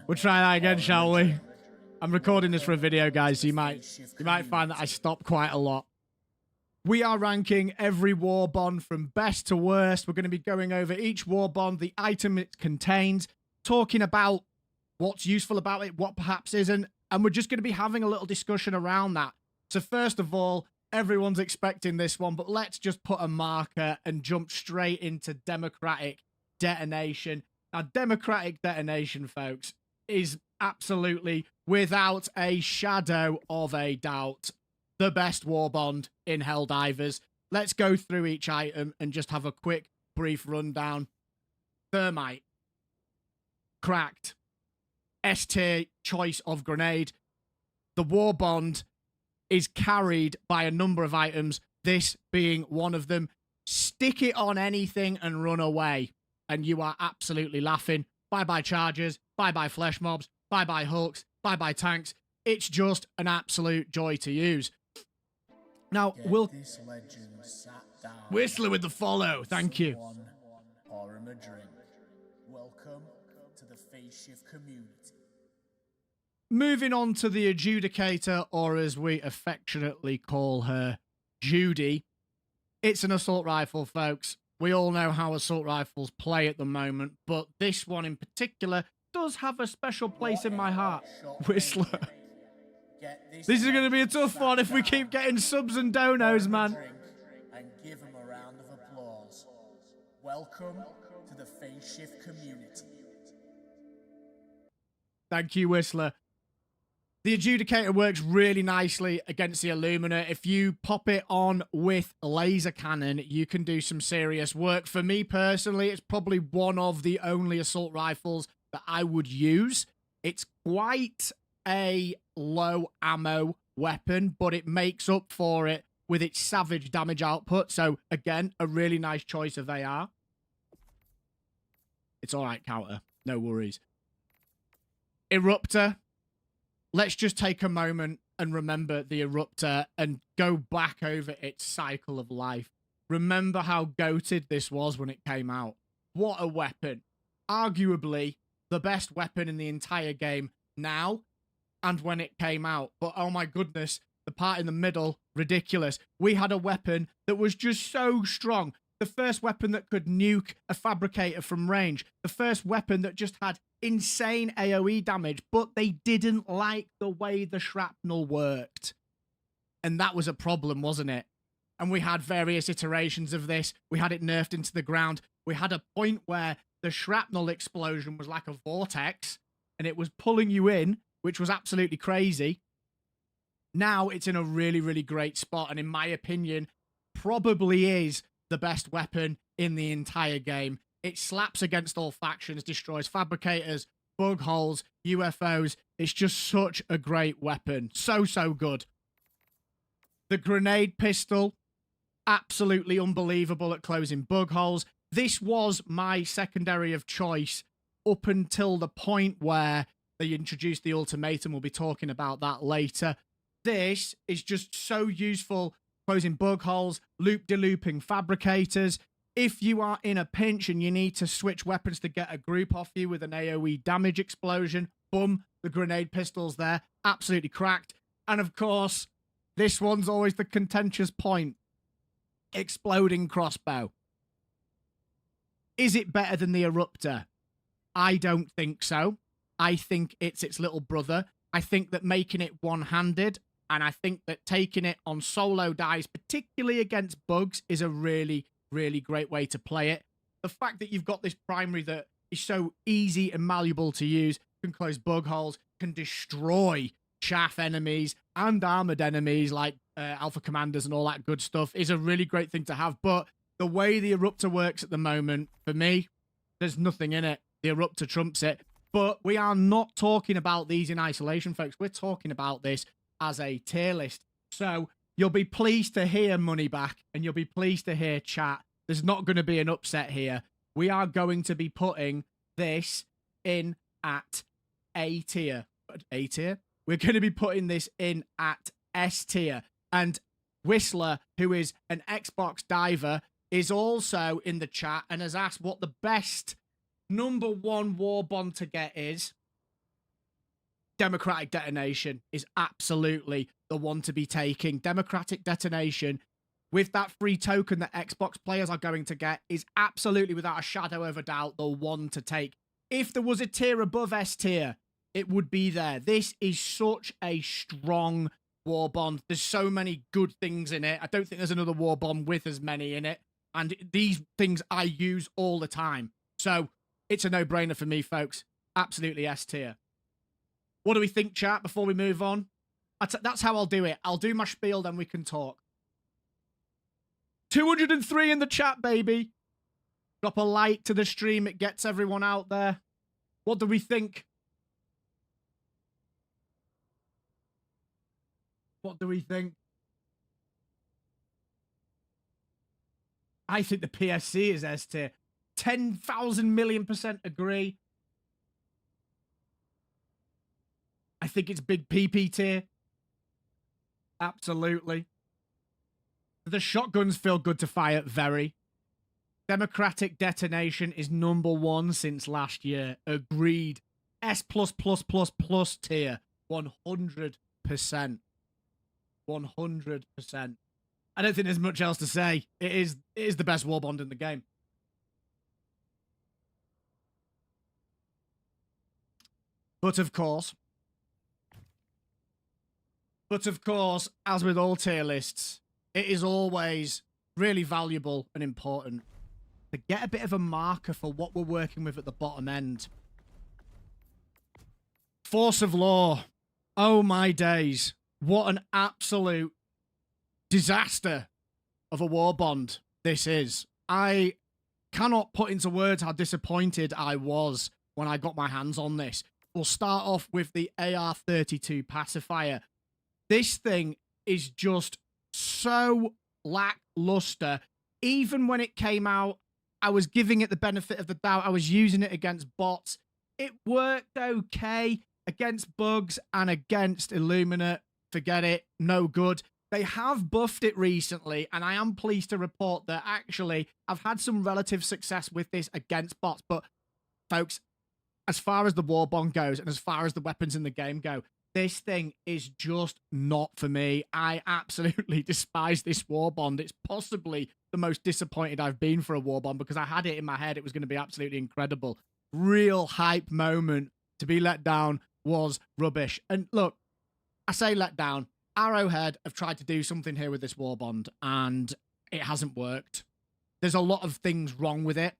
We'll try that again, shall we? I'm recording this for a video, guys, so you might find that I stop quite a lot. We are ranking every Warbond from best to worst. We're going to be going over each Warbond, the item it contains, talking about what's useful about it, what perhaps isn't, and we're just going to be having a little discussion around that. So first of all, everyone's expecting this one, but let's just put a marker and jump straight into democratic detonation. Now, democratic detonation, folks, is absolutely, without a shadow of a doubt, the best Warbond in Helldivers. Let's go through each item and just have a quick, brief rundown. Thermite. Cracked. S-tier choice of grenade. The Warbond is carried by a number of items, this being one of them. Stick it on anything and run away, and you are absolutely laughing. Bye-bye chargers, bye-bye flesh mobs, bye-bye hooks, bye-bye tanks. It's just an absolute joy to use. Now, Whistler with the follow, thank you. Pour him a drink. Welcome to the Face Shift community. Moving on to the Adjudicator, or as we affectionately call her, Judy. It's an assault rifle, folks. We all know how assault rifles play at the moment, but this one in particular does have a special place in my heart. Whistler. This is going to be a tough one if we keep getting subs and donos, man. And give him a round of applause. Welcome to the Face Shift community. Thank you, Whistler. The Adjudicator works really nicely against the Illumina. If you pop it on with laser cannon, you can do some serious work. For me personally, it's probably one of the only assault rifles that I would use. It's quite a low ammo weapon, but it makes up for it with its savage damage output. So again, a really nice choice of AR. It's all right, counter. No worries. Eruptor. Let's just take a moment and remember the Eruptor and go back over its cycle of life. Remember how goated this was when it came out. What a weapon. Arguably the best weapon in the entire game now and when it came out. But oh my goodness, the part in the middle, ridiculous. We had a weapon that was just so strong. The first weapon that could nuke a fabricator from range. The first weapon that just had insane AoE damage, but they didn't like the way the shrapnel worked. And that was a problem, wasn't it? And we had various iterations of this. We had it nerfed into the ground. We had a point where the shrapnel explosion was like a vortex, and it was pulling you in, which was absolutely crazy. Now it's in a really, really great spot, and in my opinion, probably is the best weapon in the entire game. It slaps against all factions, destroys fabricators, bug holes, UFOs. It's just such a great weapon. So, so good. The grenade pistol, absolutely unbelievable at closing bug holes. This was my secondary of choice up until the point where they introduced the ultimatum. We'll be talking about that later. This is just so useful, closing bug holes, loop-de-looping fabricators. If you are in a pinch and you need to switch weapons to get a group off you with an AoE damage explosion, boom, the grenade pistol's there, absolutely cracked. And of course, this one's always the contentious point. Exploding crossbow. Is it better than the Eruptor? I don't think so. I think it's its little brother. I think that making it one-handed, and I think that taking it on solo dies, particularly against bugs, is a really, really great way to play it. The fact that you've got this primary that is so easy and malleable to use, can close bug holes, can destroy chaff enemies and armored enemies like alpha commandos and all that good stuff, is a really great thing to have. But the way the Eruptor works at the moment, for me, there's nothing in it. The Eruptor trumps it. But we are not talking about these in isolation, folks. We're talking about this as a tier list. So you'll be pleased to hear Moneyback, and you'll be pleased to hear chat. There's not going to be an upset here. We are going to be putting this in at A tier. A tier? We're going to be putting this in at S tier. And Whistler, who is an Xbox diver, is also in the chat and has asked what the best Number one Warbond to get is Democratic Detonation is absolutely the one to be taking. Democratic Detonation, with that free token that Xbox players are going to get, is absolutely, without a shadow of a doubt, the one to take. If there was a tier above S tier, it would be there. This is such a strong Warbond. There's so many good things in it. I don't think there's another Warbond with as many in it. And these things I use all the time. So it's a no-brainer for me, folks. Absolutely S tier. What do we think, chat, before we move on? That's how I'll do it. I'll do my spiel, then we can talk. 203 in the chat, baby. Drop a like to the stream. It gets everyone out there. What do we think? What do we think? I think the PSC is S tier. 10,000 million% agree. I think it's big PP tier. Absolutely. The shotguns feel good to fire. Very. Democratic Detonation is number one since last year. Agreed. S++++ tier. 100%. 100%. I don't think there's much else to say. It is the best Warbond in the game. But of course, as with all tier lists, it is always really valuable and important to get a bit of a marker for what we're working with at the bottom end. Force of Law. Oh my days. What an absolute disaster of a Warbond this is. I cannot put into words how disappointed I was when I got my hands on this. We'll start off with the AR-32 pacifier. This thing is just so lackluster. Even when it came out, I was giving it the benefit of the doubt. I was using it against bots. It worked okay against bugs and against Illuminate. Forget it. No good. They have buffed it recently, and I am pleased to report that actually I've had some relative success with this against bots. But, folks, as far as the Warbond goes and as far as the weapons in the game go, this thing is just not for me. I absolutely despise this Warbond. It's possibly the most disappointed I've been for a Warbond because I had it in my head. It was going to be absolutely incredible. Real hype moment. To be let down was rubbish. And look, I say let down. Arrowhead have tried to do something here with this Warbond, and it hasn't worked. There's a lot of things wrong with it.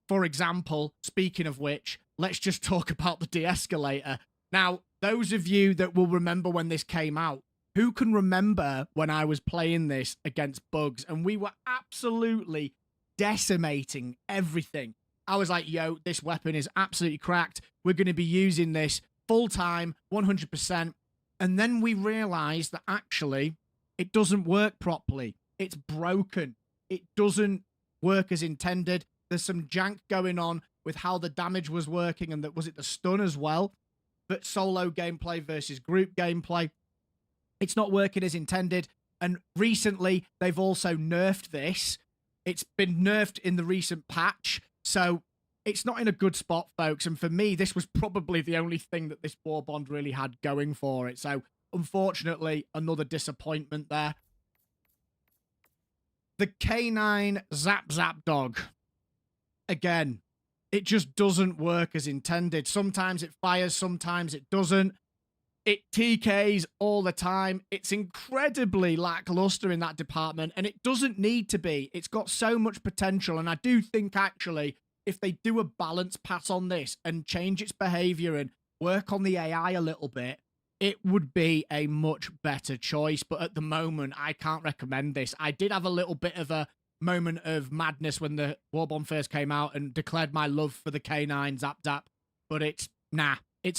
For example, speaking of which, let's just talk about the de-escalator. Now, those of you that will remember when this came out, who can remember when I was playing this against bugs and we were absolutely decimating everything? I was like, yo, this weapon is absolutely cracked. We're going to be using this full time, 100%. And then we realized that actually it doesn't work properly. It's broken. It doesn't work as intended. There's some jank going on with how the damage was working, and that was it the stun as well. But solo gameplay versus group gameplay, it's not working as intended. And recently, they've also nerfed this. It's been nerfed in the recent patch. So it's not in a good spot, folks. And for me, this was probably the only thing that this Warbond really had going for it. So unfortunately, another disappointment there. The K9 Zap Zap Dog. Again, it just doesn't work as intended. Sometimes it fires, sometimes it doesn't. It TKs all the time. It's incredibly lackluster in that department, and it doesn't need to be. It's got so much potential, and I do think actually if they do a balance pass on this and change its behavior and work on the AI a little bit, it would be a much better choice. But at the moment, I can't recommend this. I did have a little bit of a moment of madness when the Warbond first came out and declared my love for the K9 Zap Zap, but it's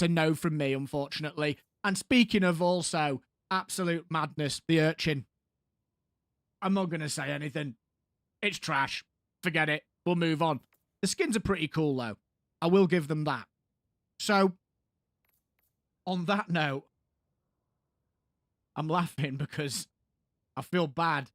a no from me, unfortunately. And speaking of also absolute madness, the Urchin. I'm not going to say anything. It's trash. Forget it. We'll move on. The skins are pretty cool, though. I will give them that. So, on that note, I'm laughing because I feel bad.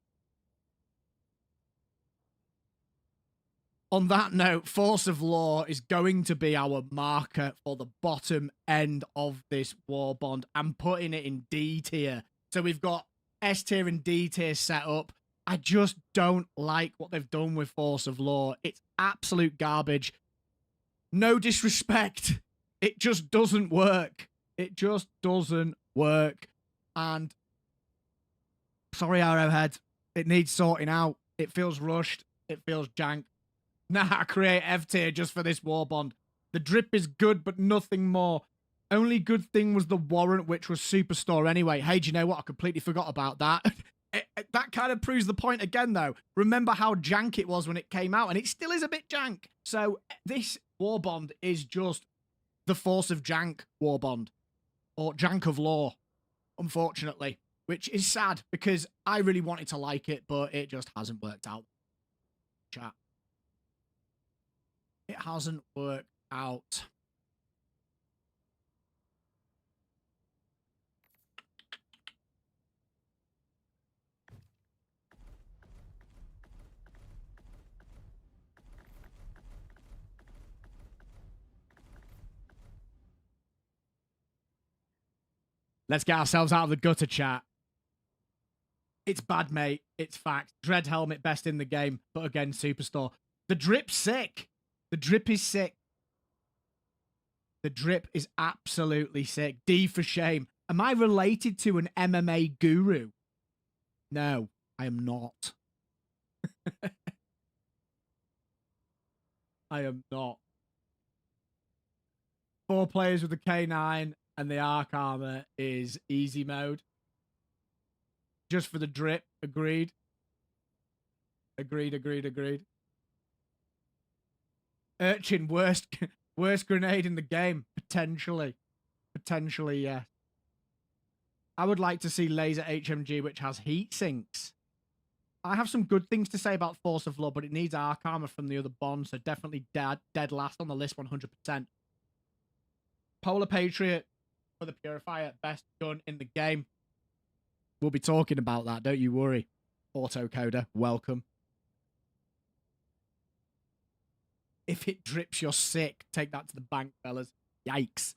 on that note, Force of Law is going to be our marker for the bottom end of this Warbond. I'm putting it in D tier. So we've got S tier and D tier set up. I just don't like what they've done with Force of Law. It's absolute garbage. No disrespect. It just doesn't work. It just doesn't work. And sorry, Arrowhead. It needs sorting out. It feels rushed. It feels jank. Nah, create F tier just for this Warbond. The drip is good, but nothing more. Only good thing was the warrant, which was Superstore anyway. Hey, do you know what? I completely forgot about that. That kind of proves the point again, though. Remember how jank it was when it came out, and it still is a bit jank. So this Warbond is just the Force of Jank Warbond, or Jank of Law, unfortunately, which is sad because I really wanted to like it, but it just hasn't worked out. Chat. It hasn't worked out. Let's get ourselves out of the gutter, chat. It's bad, mate. It's fact. Dread Helmet, best in the game, but again, Superstore. The drip's sick. The drip is sick. The drip is absolutely sick. D for shame. Am I related to an MMA guru? No, I am not. I am not. 4 players with the K9 and the Arc Armor is easy mode. Just for the drip. Agreed. Agreed. Urchin, worst grenade in the game. Potentially, yeah. I would like to see Laser HMG, which has heat sinks. I have some good things to say about Force of Law, but it needs Arc Armor from the other Bond, so definitely dead last on the list 100%. Polar Patriot for the Purifier, best gun in the game. We'll be talking about that, don't you worry. Autocoder, welcome. If it drips, you're sick. Take that to the bank, fellas. Yikes.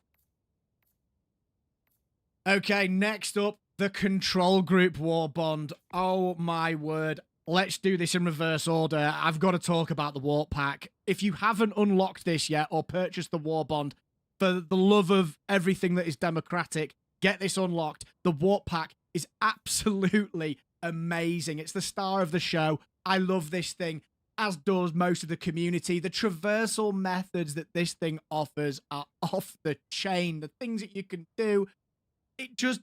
Okay, next up, the Control Group Warbond. Oh, my word. Let's do this in reverse order. I've got to talk about the Warp Pack. If you haven't unlocked this yet or purchased the Warbond, for the love of everything that is democratic, get this unlocked. The Warp Pack is absolutely amazing. It's the star of the show. I love this thing, as does most of the community. The traversal methods that this thing offers are off the chain. The things that you can do, it just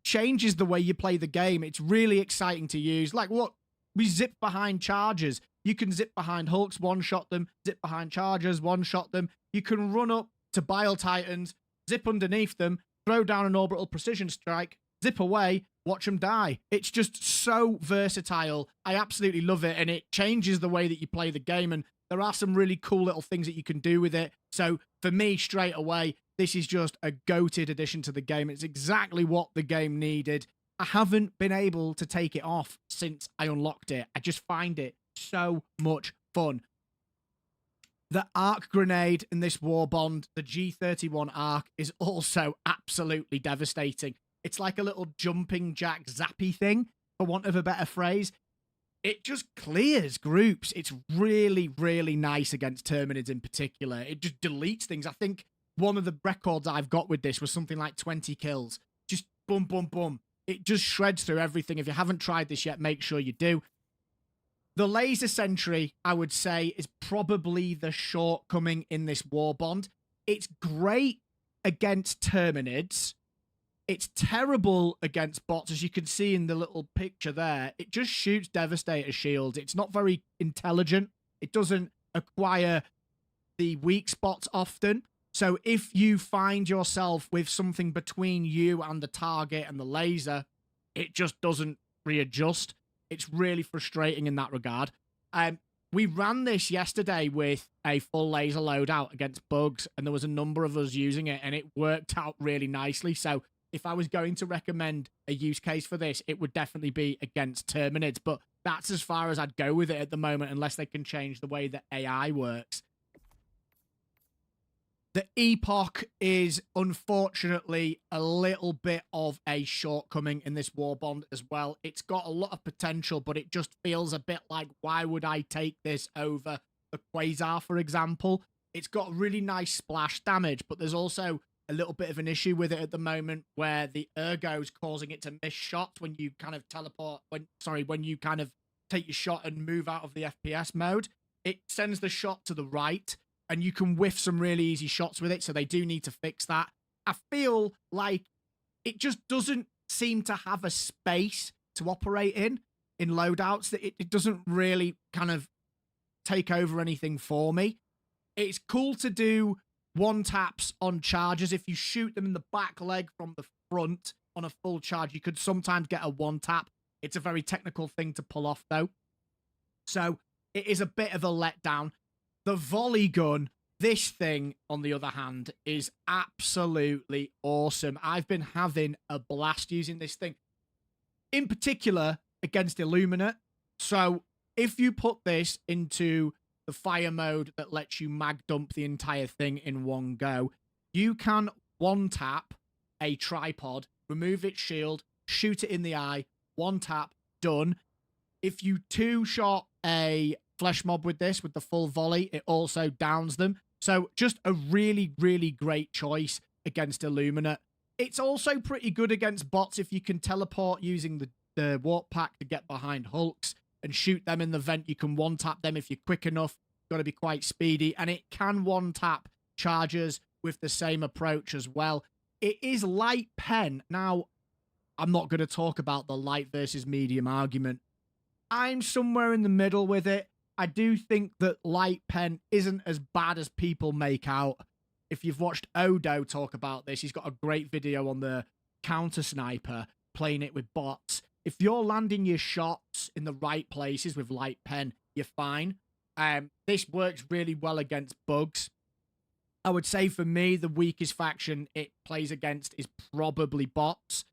changes the way you play the game. It's really exciting to use. Like, look, we zip behind chargers. You can zip behind Hulks, one-shot them. Zip behind chargers, one-shot them. You can run up to Bile Titans, zip underneath them, throw down an orbital precision strike, zip away, watch them die. It's just so versatile. I absolutely love it, and it changes the way that you play the game, and there are some really cool little things that you can do with it. So for me, straight away, this is just a goated addition to the game. It's exactly what the game needed. I haven't been able to take it off since I unlocked it. I just find it so much fun. The arc grenade in this Warbond, the G31 arc, is also absolutely devastating. It's like a little jumping jack zappy thing, for want of a better phrase. It just clears groups. It's really, really nice against Terminids in particular. It just deletes things. I think one of the records I've got with this was something like 20 kills. Just boom, boom, boom. It just shreds through everything. If you haven't tried this yet, make sure you do. The Laser Sentry, I would say, is probably the shortcoming in this Warbond. It's great against Terminids. It's terrible against bots, as you can see in the little picture there. It just shoots Devastator shields. It's not very intelligent. It doesn't acquire the weak spots often. So if you find yourself with something between you and the target and the laser, it just doesn't readjust. It's really frustrating in that regard. We ran this yesterday with a full laser loadout against bugs, and there was a number of us using it, and it worked out really nicely. So if I was going to recommend a use case for this, it would definitely be against Terminids. But that's as far as I'd go with it at the moment, unless they can change the way that AI works. The Epoch is unfortunately a little bit of a shortcoming in this Warbond as well. It's got a lot of potential, but it just feels a bit like, why would I take this over the Quasar, for example? It's got really nice splash damage, but there's also a little bit of an issue with it at the moment where the ergo's causing it to miss shots when you kind of when you kind of take your shot and move out of the FPS mode. It sends the shot to the right, and you can whiff some really easy shots with it, so they do need to fix that. I feel like it just doesn't seem to have a space to operate in loadouts. That it doesn't really kind of take over anything for me. It's cool to do one taps on charges. If you shoot them in the back leg from the front on a full charge, you could sometimes get a one tap. It's a very technical thing to pull off, though. So it is a bit of a letdown. The volley gun, this thing, on the other hand, is absolutely awesome. I've been having a blast using this thing, in particular against Illuminate. So if you put this into the fire mode that lets you mag dump the entire thing in one go, you can one tap a tripod, remove its shield, shoot it in the eye, one tap, done. If you two-shot a flesh mob with this, with the full volley, it also downs them. So just a really, really great choice against Illuminate. It's also pretty good against bots if you can teleport using the warp pack to get behind hulks and shoot them in the vent. You can one-tap them if you're quick enough. Got to be quite speedy. And it can one-tap chargers with the same approach as well. It is light pen. Now, I'm not going to talk about the light versus medium argument. I'm somewhere in the middle with it. I do think that light pen isn't as bad as people make out. If you've watched Odo talk about this, he's got a great video on the counter sniper playing it with bots. If you're landing your shots in the right places with light pen, you're fine. This works really well against bugs. I would say for me, the weakest faction it plays against is probably bots.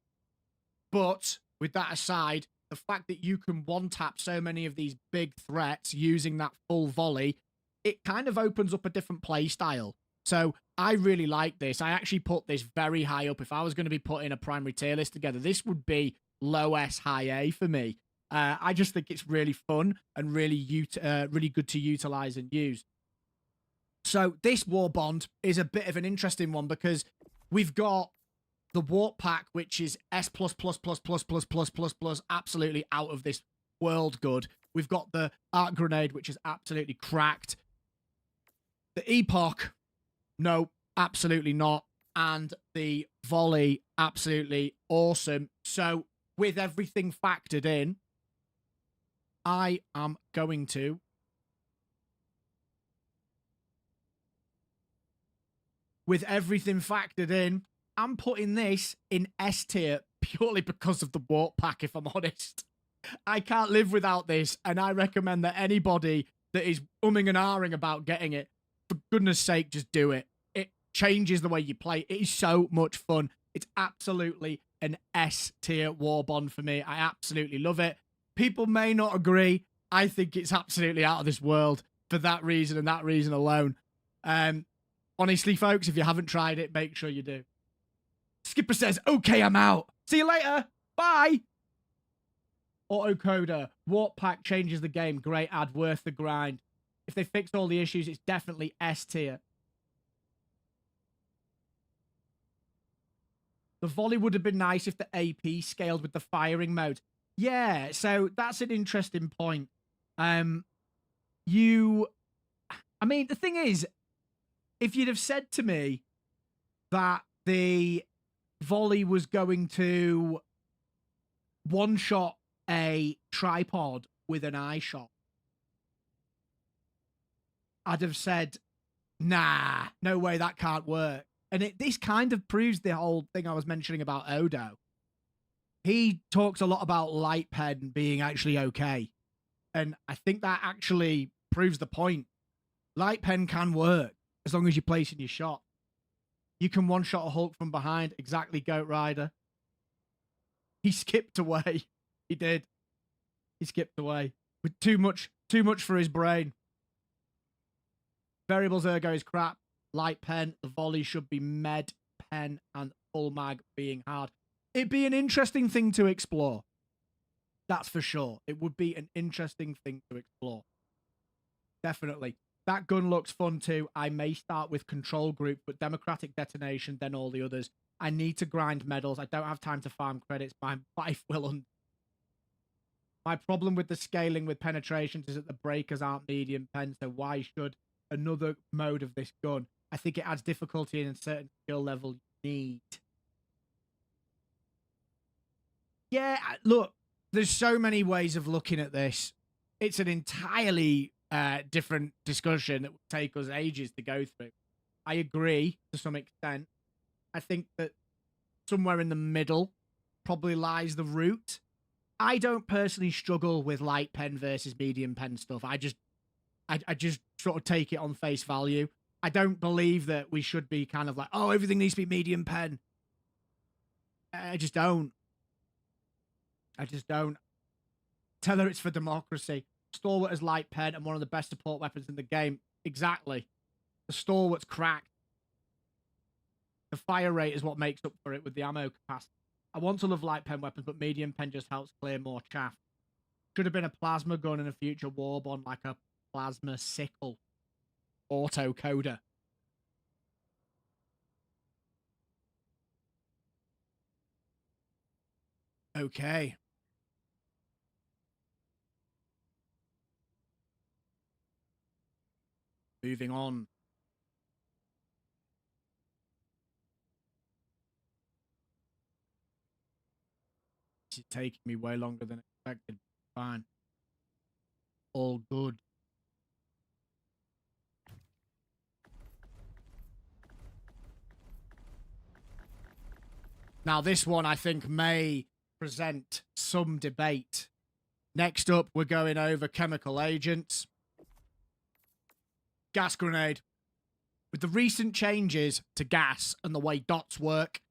But with that aside, the fact that you can one-tap so many of these big threats using that full volley, it kind of opens up a different play style. So I really like this. I actually put this very high up. If I was going to be putting a primary tier list together, this would be low S, high A for me. I just think it's really fun and really really good to utilize and use. So this Warbond is a bit of an interesting one because we've got the warp pack, which is S++++++++++, absolutely out of this world good. We've got the arc grenade, which is absolutely cracked. The Epoch, no, absolutely not. And the volley, absolutely awesome. So with everything factored in, I am going to I'm putting this in S tier purely because of the warp pack, if I'm honest. I can't live without this, and I recommend that anybody that is umming and ahhing about getting it, for goodness sake, just do it. It changes the way you play. It is so much fun. It's absolutely an S tier Warbond for me. I absolutely love it. People may not agree. I think it's absolutely out of this world for that reason and that reason alone. Honestly, folks, if you haven't tried it, make sure you do. Skipper says, okay, I'm out. See you later. Bye. Autocoder. Warp pack changes the game. Great ad. Worth the grind. If they fix all the issues, it's definitely S tier. The volley would have been nice if the AP scaled with the firing mode. Yeah, so that's an interesting point. I mean, the thing is, if you'd have said to me that the volley was going to one-shot a tripod with an eye shot, I'd have said, nah, no way, that can't work. And this kind of proves the whole thing I was mentioning about Odo. He talks a lot about light pen being actually okay. And I think that actually proves the point. Light pen can work as long as you're placing your shot. You can one-shot a Hulk from behind. Exactly, Goat Rider. He skipped away. He did. He skipped away with too much for his brain. Variables ergo is crap. Light pen, the volley should be med pen, and full mag being hard. It'd be an interesting thing to explore. That's for sure. It would be an interesting thing to explore. Definitely. That gun looks fun too. I may start with control group, but democratic detonation, then all the others. I need to grind medals. I don't have time to farm credits. My wife will. My problem with the scaling with penetrations is that the breakers aren't medium pen, so why should another mode of this gun? I think it adds difficulty in a certain skill level you need. Yeah, look, there's so many ways of looking at this. It's an entirely different discussion that would take us ages to go through. I agree to some extent. I think that somewhere in the middle probably lies the root. I don't personally struggle with light pen versus medium pen stuff. I just sort of take it on face value. I don't believe that we should be kind of like, oh, everything needs to be medium pen. I just don't. Tell her it's for democracy. Stalwart is light pen and one of the best support weapons in the game. Exactly. The Stalwart's cracked. The fire rate is what makes up for it with the ammo capacity. I want to love light pen weapons, but medium pen just helps clear more chaff. Should have been a plasma gun in a future Warbond, like a plasma sickle. Auto coder. Okay. Moving on. This is taking me way longer than expected. Fine. All good. Now, this one I think may present some debate. Next up, we're going over chemical agents. Gas grenade. With the recent changes to gas and the way dots work,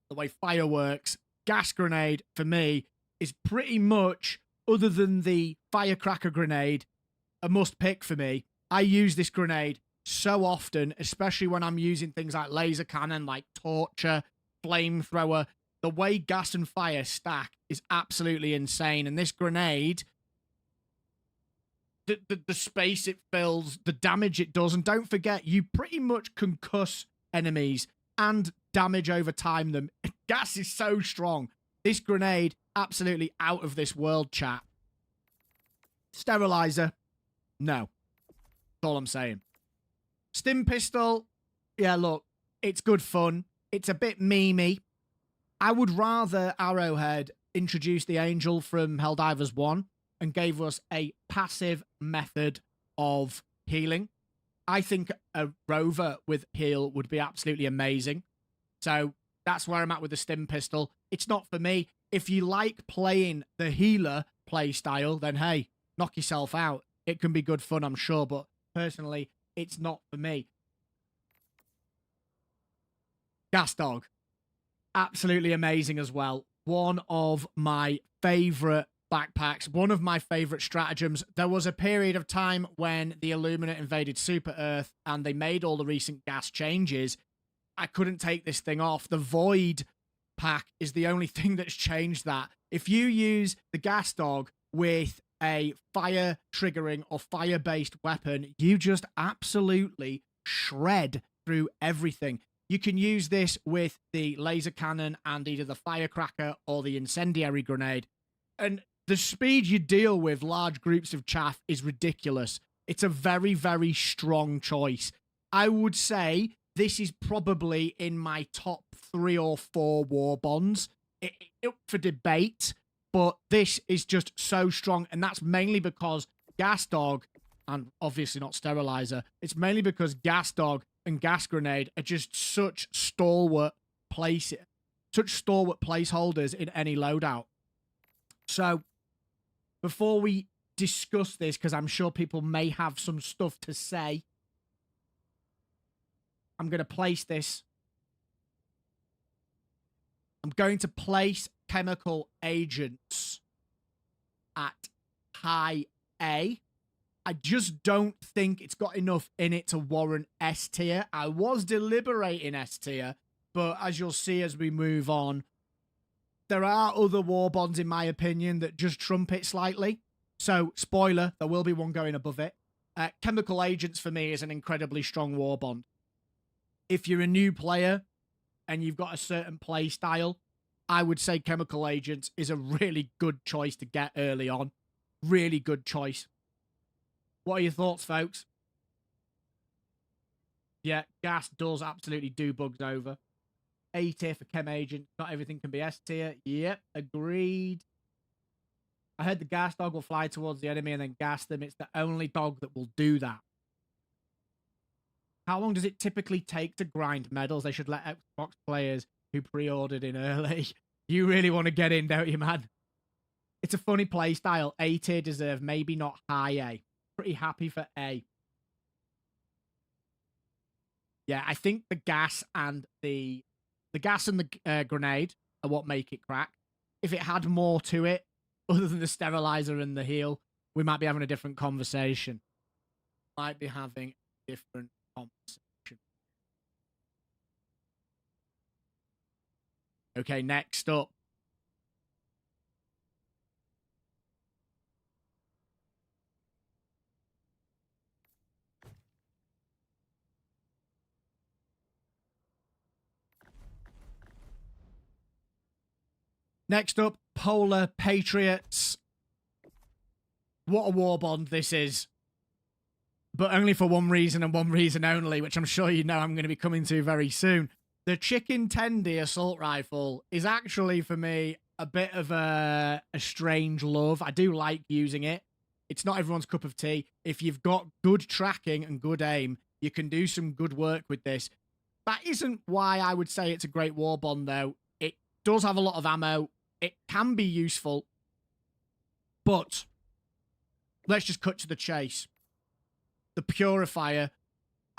the way fire works, gas grenade, for me, is pretty much, other than the firecracker grenade, a must pick for me. I use this grenade so often, especially when I'm using things like laser cannon, like torture, flamethrower. The way gas and fire stack is absolutely insane. And this grenade, the space it fills, the damage it does, and don't forget, you pretty much concuss enemies and damage over time them. Gas is so strong. This grenade, absolutely out of this world, chat. Sterilizer, no. That's all I'm saying. Stim pistol, yeah, look, it's good fun. It's a bit memey. I would rather Arrowhead introduce the Angel from Helldivers 1 and gave us a passive method of healing. I think a rover with heal would be absolutely amazing. So that's where I'm at with the stim pistol. It's not for me. If you like playing the healer play style, then hey, knock yourself out. It can be good fun, I'm sure, but personally, it's not for me. Gas Dog. Absolutely amazing as well. One of my favorite backpacks, one of my favorite stratagems. There was a period of time when the Illumina invaded Super Earth and they made all the recent gas changes. I couldn't take this thing off. The Void pack is the only thing that's changed that. If you use the Gas Dog with a fire triggering or fire-based weapon, you just absolutely shred through everything. You can use this with the laser cannon and either the firecracker or the incendiary grenade. And the speed you deal with large groups of chaff is ridiculous. It's a very, very strong choice. I would say this is probably in my top 3 or 4 Warbonds. Up for debate, but this is just so strong. And that's mainly because Gas Dog, and obviously not Sterilizer, it's mainly because Gas Dog and Gas Grenade are just such stalwart placeholders in any loadout. So, before we discuss this, because I'm sure people may have some stuff to say, I'm going to place this. I'm going to place chemical agents at high A. I just don't think it's got enough in it to warrant S tier. I was deliberating S tier, but as you'll see as we move on, there are other Warbonds, in my opinion, that just trump it slightly. So, spoiler, there will be one going above it. Chemical Agents, for me, is an incredibly strong Warbond. If you're a new player and you've got a certain play style, I would say Chemical Agents is a really good choice to get early on. Really good choice. What are your thoughts, folks? Yeah, gas does absolutely do bugs over. A tier for Chem Agent. Not everything can be S tier. Yep, agreed. I heard the gas dog will fly towards the enemy and then gas them. It's the only dog that will do that. How long does it typically take to grind medals? They should let Xbox players who pre-ordered in early. You really want to get in, don't you, man? It's a funny play style. A tier deserve, maybe not high A. Pretty happy for A. Yeah, I think the gas and the grenade are what make it crack. If it had more to it, other than the sterilizer and the heal, we might be having a different conversation. Might be having a different conversation. Okay, next up. Next up, Polar Patriots. What a Warbond this is. But only for one reason and one reason only, which I'm sure you know I'm going to be coming to very soon. The Chicken Tendy assault rifle is actually, for me, a bit of a strange love. I do like using it. It's not everyone's cup of tea. If you've got good tracking and good aim, you can do some good work with this. That isn't why I would say it's a great Warbond, though. It does have a lot of ammo. It can be useful. But let's just cut to the chase. The Purifier,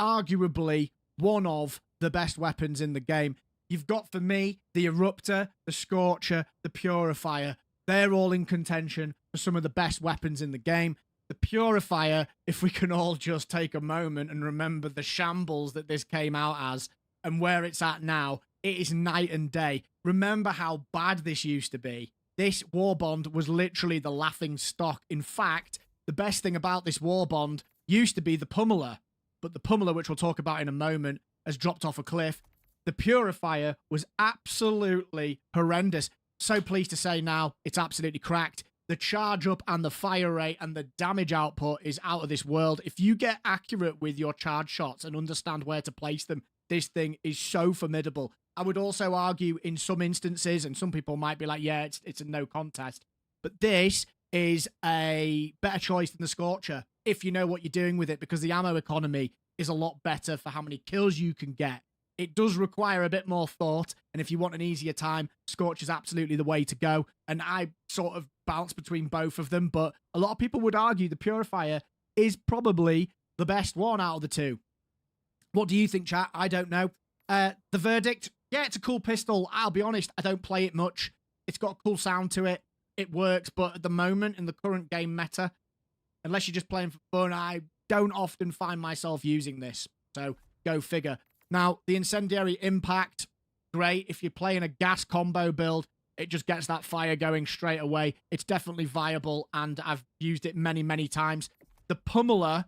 arguably one of the best weapons in the game. You've got, for me, the Eruptor, the Scorcher, the Purifier. They're all in contention for some of the best weapons in the game. The Purifier, if we can all just take a moment and remember the shambles that this came out as and where it's at now, it is night and day. Remember how bad this used to be. This Warbond was literally the laughing stock. In fact, the best thing about this Warbond used to be the Pummeler, but the Pummeler, which we'll talk about in a moment, has dropped off a cliff. The Purifier was absolutely horrendous. So pleased to say now it's absolutely cracked. The charge up and the fire rate and the damage output is out of this world. If you get accurate with your charge shots and understand where to place them, this thing is so formidable. I would also argue in some instances, and some people might be like, yeah, it's a no contest, but this is a better choice than the Scorcher if you know what you're doing with it, because the ammo economy is a lot better for how many kills you can get. It does require a bit more thought, and if you want an easier time, Scorch is absolutely the way to go. And I sort of bounce between both of them, but a lot of people would argue the Purifier is probably the best one out of the two. What do you think, chat? I don't know. The verdict, yeah, it's a cool pistol. I'll be honest, I don't play it much. It's got a cool sound to it. It works, but at the moment, in the current game meta, unless you're just playing for fun, I don't often find myself using this. So, go figure. Now, the Incendiary Impact, great. If you're playing a gas combo build, it just gets that fire going straight away. It's definitely viable, and I've used it many, many times. The Pummeler,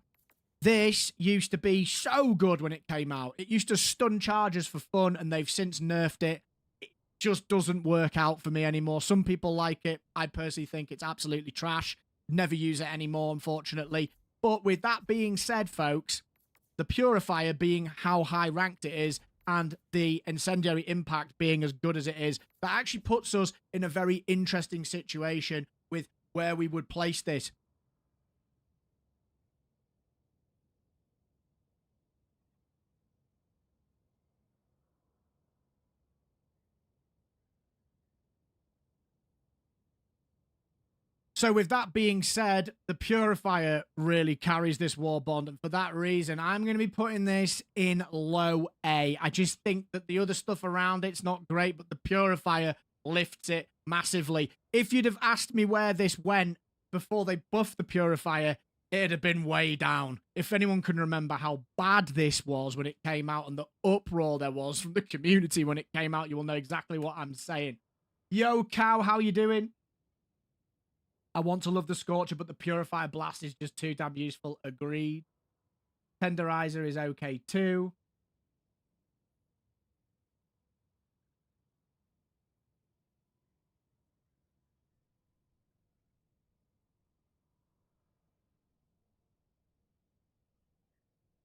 this used to be so good when it came out. It used to stun charges for fun, and they've since nerfed it. It just doesn't work out for me anymore. Some people like it. I personally think it's absolutely trash. Never use it anymore, unfortunately. But with that being said, folks, the Purifier being how high ranked it is, and the Incendiary Impact being as good as it is, that actually puts us in a very interesting situation with where we would place this. So with that being said, the Purifier really carries this Warbond, and for that reason, I'm going to be putting this in low A. I just think that the other stuff around it's not great, but the Purifier lifts it massively. If you'd have asked me where this went before they buffed the Purifier, it'd have been way down. If anyone can remember how bad this was when it came out and the uproar there was from the community when it came out, you will know exactly what I'm saying. Yo, Cow, how you doing? I want to love the Scorcher, but the Purifier Blast is just too damn useful. Agreed. Tenderizer is okay too.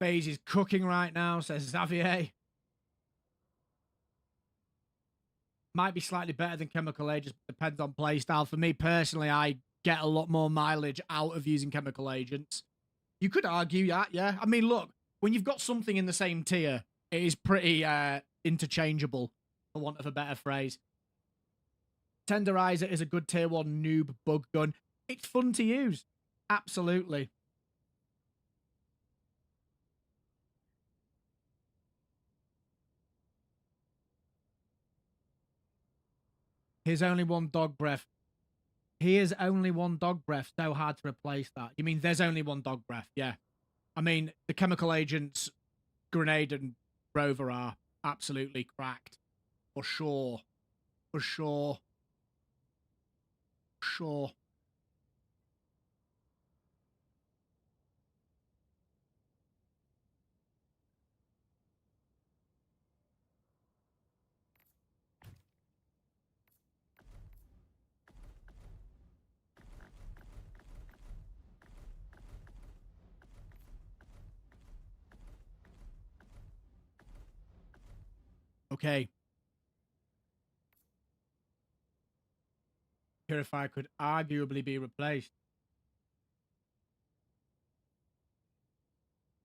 FaZe is cooking right now, says Xavier. Might be slightly better than Chemical Agents, but depends on playstyle. For me personally, I get a lot more mileage out of using Chemical Agents. You could argue that, yeah. I mean, look, when you've got something in the same tier, it is pretty interchangeable, for want of a better phrase. Tenderizer is a good tier 1 noob bug gun. It's fun to use. Absolutely. Here's only one dog breath. Here's only one dog breath. So hard to replace that. You mean there's only one dog breath? Yeah. I mean, the Chemical Agents, Grenade and Rover are absolutely cracked. For sure. For sure. Sure. Okay. Purifier could arguably be replaced.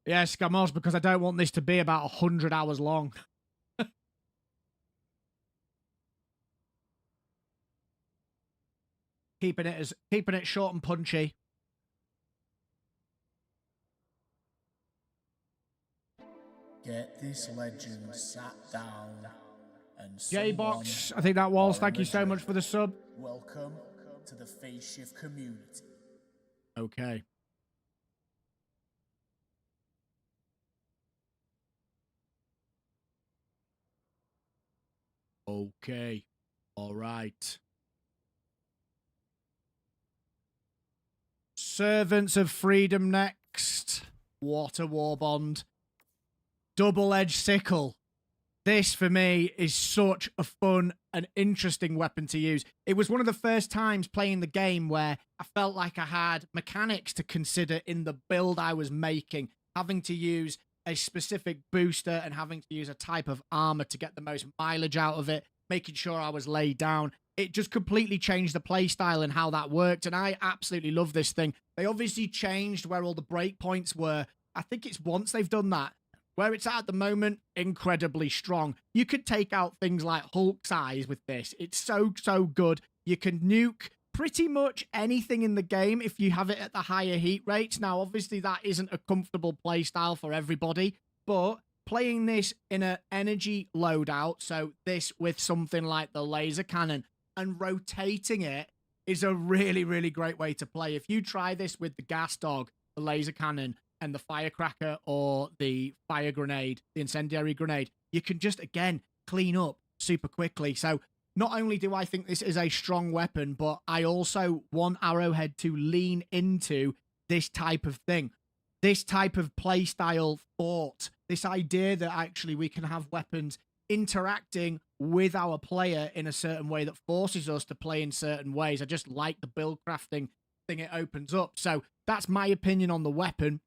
Yes, Scamos, because I don't want this to be about 100 hours long. keeping it short and punchy. Get this legend sat down and J-Box, I think that was. Thank you so much for the sub. Welcome to the Phase Shift community. Okay. Okay. All right. Servants of Freedom next. Water Warbond. Double-edged sickle. This, for me, is such a fun and interesting weapon to use. It was one of the first times playing the game where I felt like I had mechanics to consider in the build I was making, having to use a specific booster and having to use a type of armor to get the most mileage out of it, making sure I was laid down. It just completely changed the playstyle and how that worked, and I absolutely love this thing. They obviously changed where all the breakpoints were. I think it's once they've done that. Where it's at the moment, incredibly strong. You could take out things like Hulk's eyes with this. It's so, so good. You can nuke pretty much anything in the game if you have it at the higher heat rates. Now, obviously, that isn't a comfortable playstyle for everybody, but playing this in an energy loadout, so this with something like the laser cannon, and rotating it is a really, really great way to play. If you try this with the gas dog, the laser cannon, and the firecracker or the fire grenade, the incendiary grenade, you can just, again, clean up super quickly. So not only do I think this is a strong weapon, but I also want Arrowhead to lean into this type of thing, this type of playstyle thought, this idea that actually we can have weapons interacting with our player in a certain way that forces us to play in certain ways. I just like the build crafting thing it opens up. So that's my opinion on the weapon.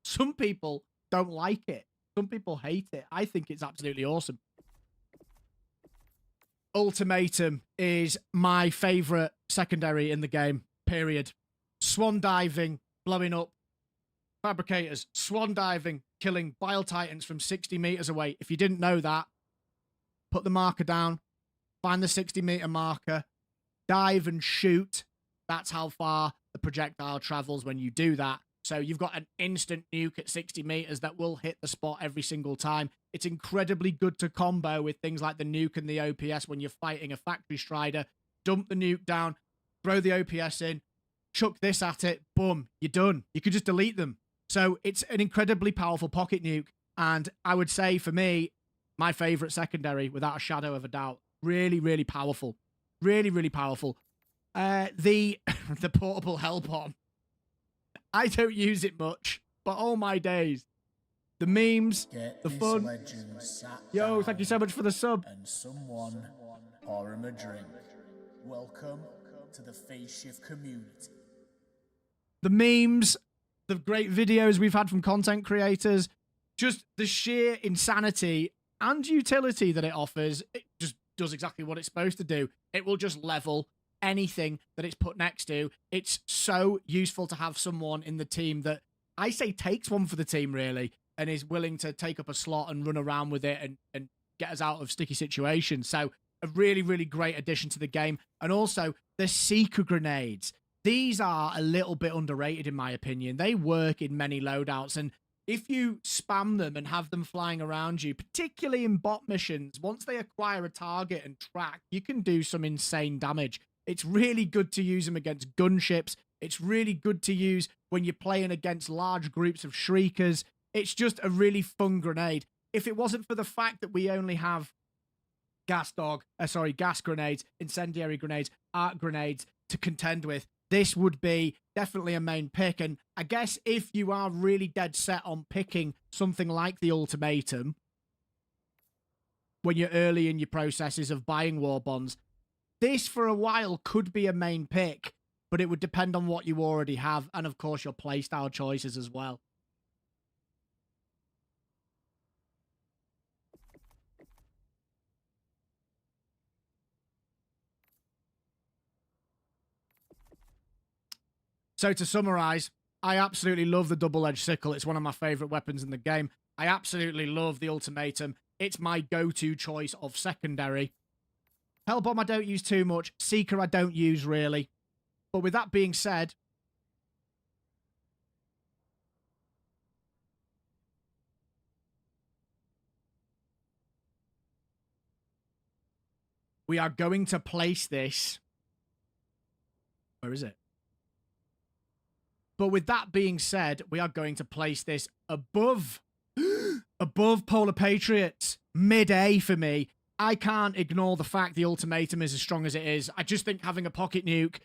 Some people don't like it. Some people hate it. I think it's absolutely awesome. Ultimatum is my favorite secondary in the game, period. Swan diving, blowing up fabricators, swan diving, killing bile titans from 60 meters away. If you didn't know that, put the marker down, find the 60-meter marker, dive and shoot. That's how far the projectile travels when you do that. So you've got an instant nuke at 60 meters that will hit the spot every single time. It's incredibly good to combo with things like the nuke and the OPS when you're fighting a factory strider. Dump the nuke down, throw the OPS in, chuck this at it, boom, you're done. You could just delete them. So it's an incredibly powerful pocket nuke. And I would say for me, my favorite secondary, without a shadow of a doubt. Really, really powerful. Really, really powerful. The the portable hell bomb. I don't use it much, but oh my days. The memes, the fun. Yo, thank you so much for the sub. And someone pour him a drink. Welcome to the Phase Shift community. The memes, the great videos we've had from content creators, just the sheer insanity and utility that it offers. It just does exactly what it's supposed to do. It will just level anything that it's put next to. It's so useful to have someone in the team that I say takes one for the team, really, and is willing to take up a slot and run around with it and get us out of sticky situations. So a really, really great addition to the game. And also the Seeker grenades. These are a little bit underrated, in my opinion. They work in many loadouts, and if you spam them and have them flying around you, particularly in bot missions, once they acquire a target and track, you can do some insane damage. It's really good to use them against gunships. It's really good to use when you're playing against large groups of shriekers. It's just a really fun grenade. If it wasn't for the fact that we only have gas grenades, incendiary grenades, arc grenades to contend with, this would be definitely a main pick. And I guess if you are really dead set on picking something like the ultimatum, when you're early in your processes of buying Warbonds, this for a while could be a main pick, but it would depend on what you already have and, of course, your playstyle choices as well. So to summarize, I absolutely love the double-edged sickle. It's one of my favorite weapons in the game. I absolutely love the ultimatum. It's my go-to choice of secondary. Hellbomb I don't use too much. Seeker I don't use really. But with that being said, we are going to place this. Where is it? But with that being said, we are going to place this above Polar Patriots. Mid-A for me. I can't ignore the fact the ultimatum is as strong as it is. I just think having a pocket nuke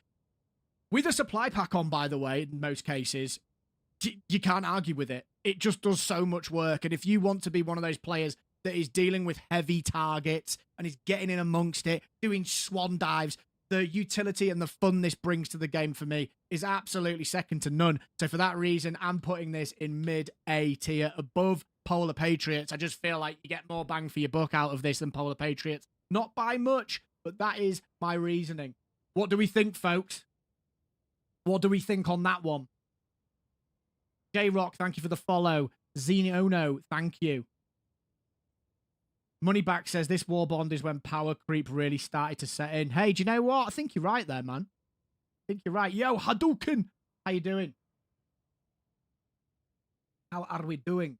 with a supply pack on, by the way, in most cases, you can't argue with it. It just does so much work. And if you want to be one of those players that is dealing with heavy targets and is getting in amongst it, doing swan dives, the utility and the fun this brings to the game for me is absolutely second to none. So for that reason, I'm putting this in mid-A tier above Polar Patriots. I just feel like you get more bang for your buck out of this than Polar Patriots. Not by much, but that is my reasoning. What do we think, folks? What do we think on that one? J-Rock, thank you for the follow. Xeniono, thank you. Moneyback says this Warbond is when power creep really started to set in. Hey, do you know what? I think you're right there, man. I think you're right. Yo, Hadouken! How you doing? How are we doing?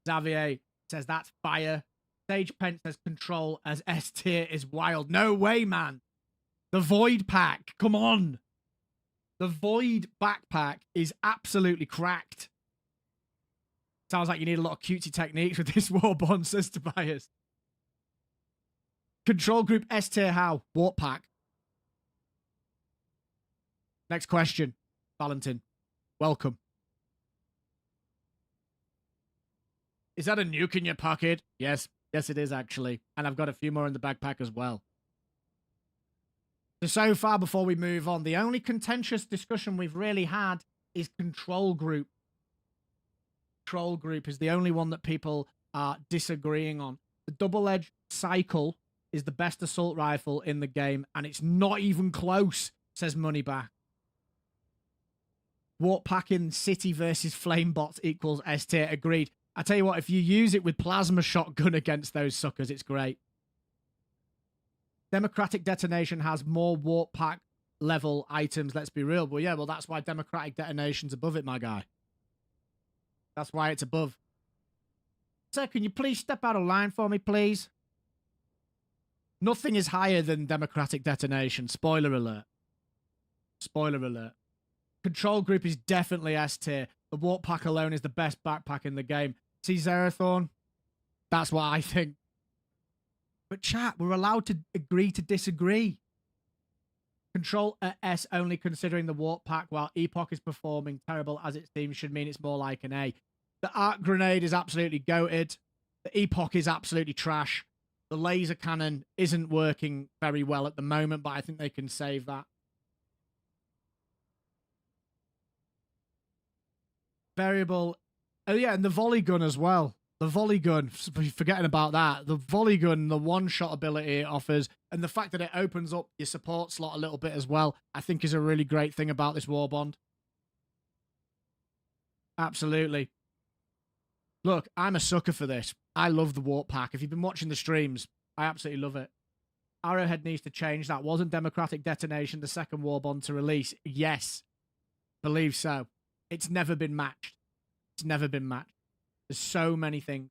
Xavier says that's fire. Sage Pence says control as S tier is wild. No way, man. The Void Pack. Come on. The Void backpack is absolutely cracked. Sounds like you need a lot of cutesy techniques with this Warbond, says Tobias. Control group S tier how? Warp pack. Next question. Valentin. Welcome. Is that a nuke in your pocket? Yes. Yes, it is, actually. And I've got a few more in the backpack as well. So far, before we move on, the only contentious discussion we've really had is control group. Control group is the only one that people are disagreeing on. The double-edged cycle is the best assault rifle in the game, and it's not even close, says Moneyback. Warp pack in City versus Flamebots equals S tier. Agreed. I tell you what, if you use it with plasma shotgun against those suckers, it's great. Democratic Detonation has more warp pack level items, let's be real. Well, yeah, well, that's why Democratic Detonation's above it, my guy. That's why it's above. Sir, can you please step out of line for me, please? Nothing is higher than Democratic Detonation. Spoiler alert. Spoiler alert. Control group is definitely S tier. The Warp Pack alone is the best backpack in the game. See Zerathorn? That's what I think. But chat, we're allowed to agree to disagree. Control at S only considering the Warp Pack, while Epoch is performing terrible as it seems, should mean it's more like an A. The Arc Grenade is absolutely goated. The Epoch is absolutely trash. The laser cannon isn't working very well at the moment, but I think they can save that. Variable. Oh, yeah, and the volley gun as well. The volley gun, forgetting about that. The volley gun, the one-shot ability it offers, and the fact that it opens up your support slot a little bit as well, I think is a really great thing about this Warbond. Absolutely. Look, I'm a sucker for this. I love the Warp Pack. If you've been watching the streams, I absolutely love it. Arrowhead needs to change that. Wasn't Democratic Detonation the second Warbond to release? Yes. Believe so. It's never been matched. It's never been matched. There's so many things.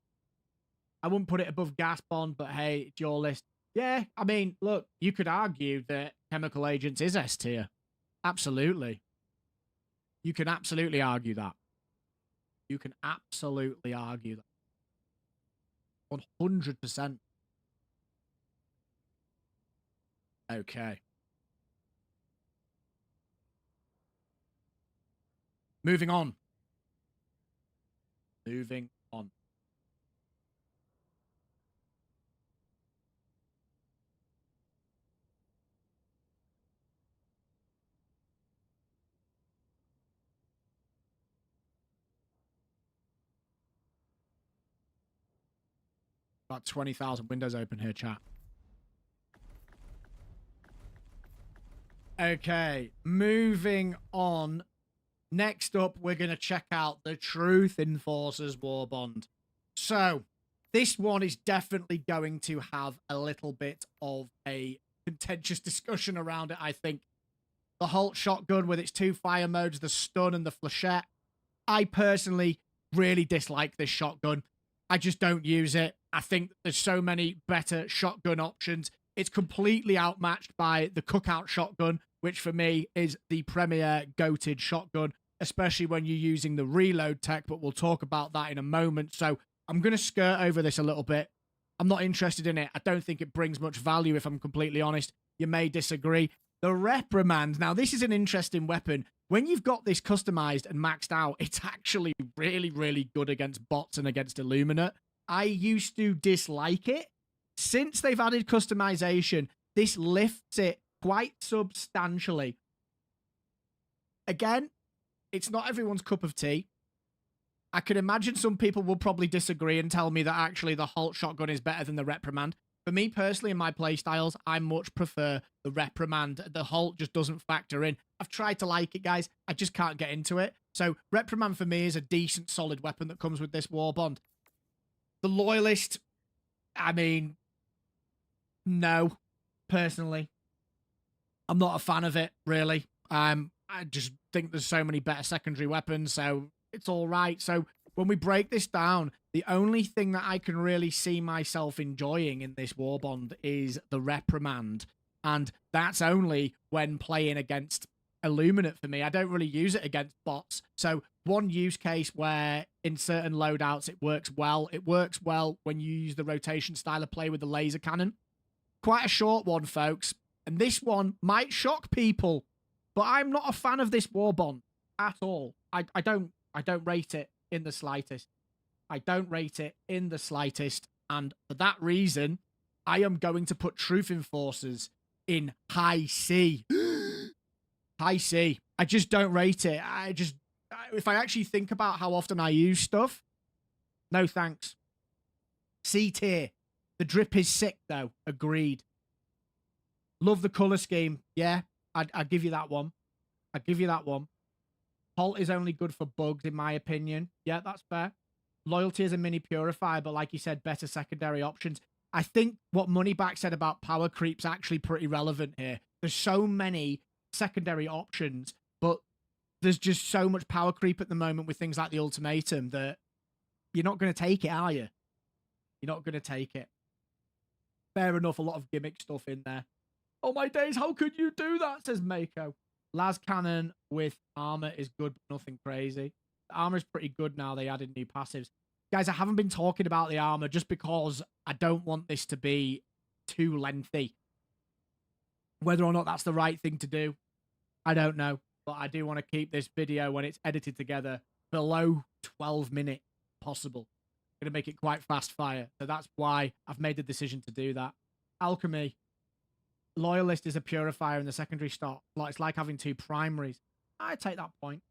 I wouldn't put it above Gas Bond, but hey, it's your list. Yeah, I mean, look, you could argue that Chemical Agents is S tier. Absolutely. You can absolutely argue that. You can absolutely argue that. 100%. Okay. Moving on. Moving on. About 20,000 windows open here, chat. Okay, moving on. Next up, we're going to check out the Truth Enforcers Warbond. So, this one is definitely going to have a little bit of a contentious discussion around it, I think. The Halt shotgun with its two fire modes, the stun and the flechette. I personally really dislike this shotgun. I just don't use it. I think there's so many better shotgun options. It's completely outmatched by the Cookout shotgun, which for me is the premier goated shotgun, especially when you're using the reload tech, but we'll talk about that in a moment. So I'm going to skirt over this a little bit. I'm not interested in it. I don't think it brings much value, if I'm completely honest. You may disagree. The Reprimand. Now, this is an interesting weapon. When you've got this customized and maxed out, it's actually really, really good against bots and against Illuminate. I used to dislike it. Since they've added customization, this lifts it quite substantially. Again, it's not everyone's cup of tea. I can imagine some people will probably disagree and tell me that actually the Halt shotgun is better than the Reprimand. For me personally, in my playstyles, I much prefer the Reprimand. The Halt just doesn't factor in. I've tried to like it, guys. I just can't get into it. So Reprimand for me is a decent, solid weapon that comes with this Warbond. The Loyalist, I mean, no, personally. I'm not a fan of it, really. I just think there's so many better secondary weapons, so it's all right. So when we break this down, the only thing that I can really see myself enjoying in this Warbond is the Reprimand. And that's only when playing against Illuminate for me. I don't really use it against bots. So one use case where in certain loadouts it works well. It works well when you use the rotation style of play with the laser cannon. Quite a short one, folks. And this one might shock people, but I'm not a fan of this Warbond at all. I don't rate it in the slightest. I don't rate it in the slightest. And for that reason, I am going to put Truth Enforcers in high C. High C. I just don't rate it. If I actually think about how often I use stuff, no thanks. C tier. The drip is sick, though. Agreed. Love the color scheme. Yeah, I'd give you that one. I'd give you that one. Halt is only good for bugs, in my opinion. Yeah, that's fair. Loyalty is a mini purifier, but like you said, better secondary options. I think what Moneyback said about power creep's actually pretty relevant here. There's so many secondary options, but there's just so much power creep at the moment with things like the ultimatum that you're not going to take it, are you? You're not going to take it. Fair enough, a lot of gimmick stuff in there. Oh my days, how could you do that, says Mako. las cannon with armor is good, but nothing crazy. The armor is pretty good now. They added new passives. Guys, I haven't been talking about the armor just because I don't want this to be too lengthy. Whether or not that's the right thing to do, I don't know. But I do want to keep this video, when it's edited together, below 12 minutes possible. I'm going to make it quite fast fire. So that's why I've made the decision to do that. Alchemy. Loyalist is a purifier in the secondary slot. It's like having two primaries. I take that point.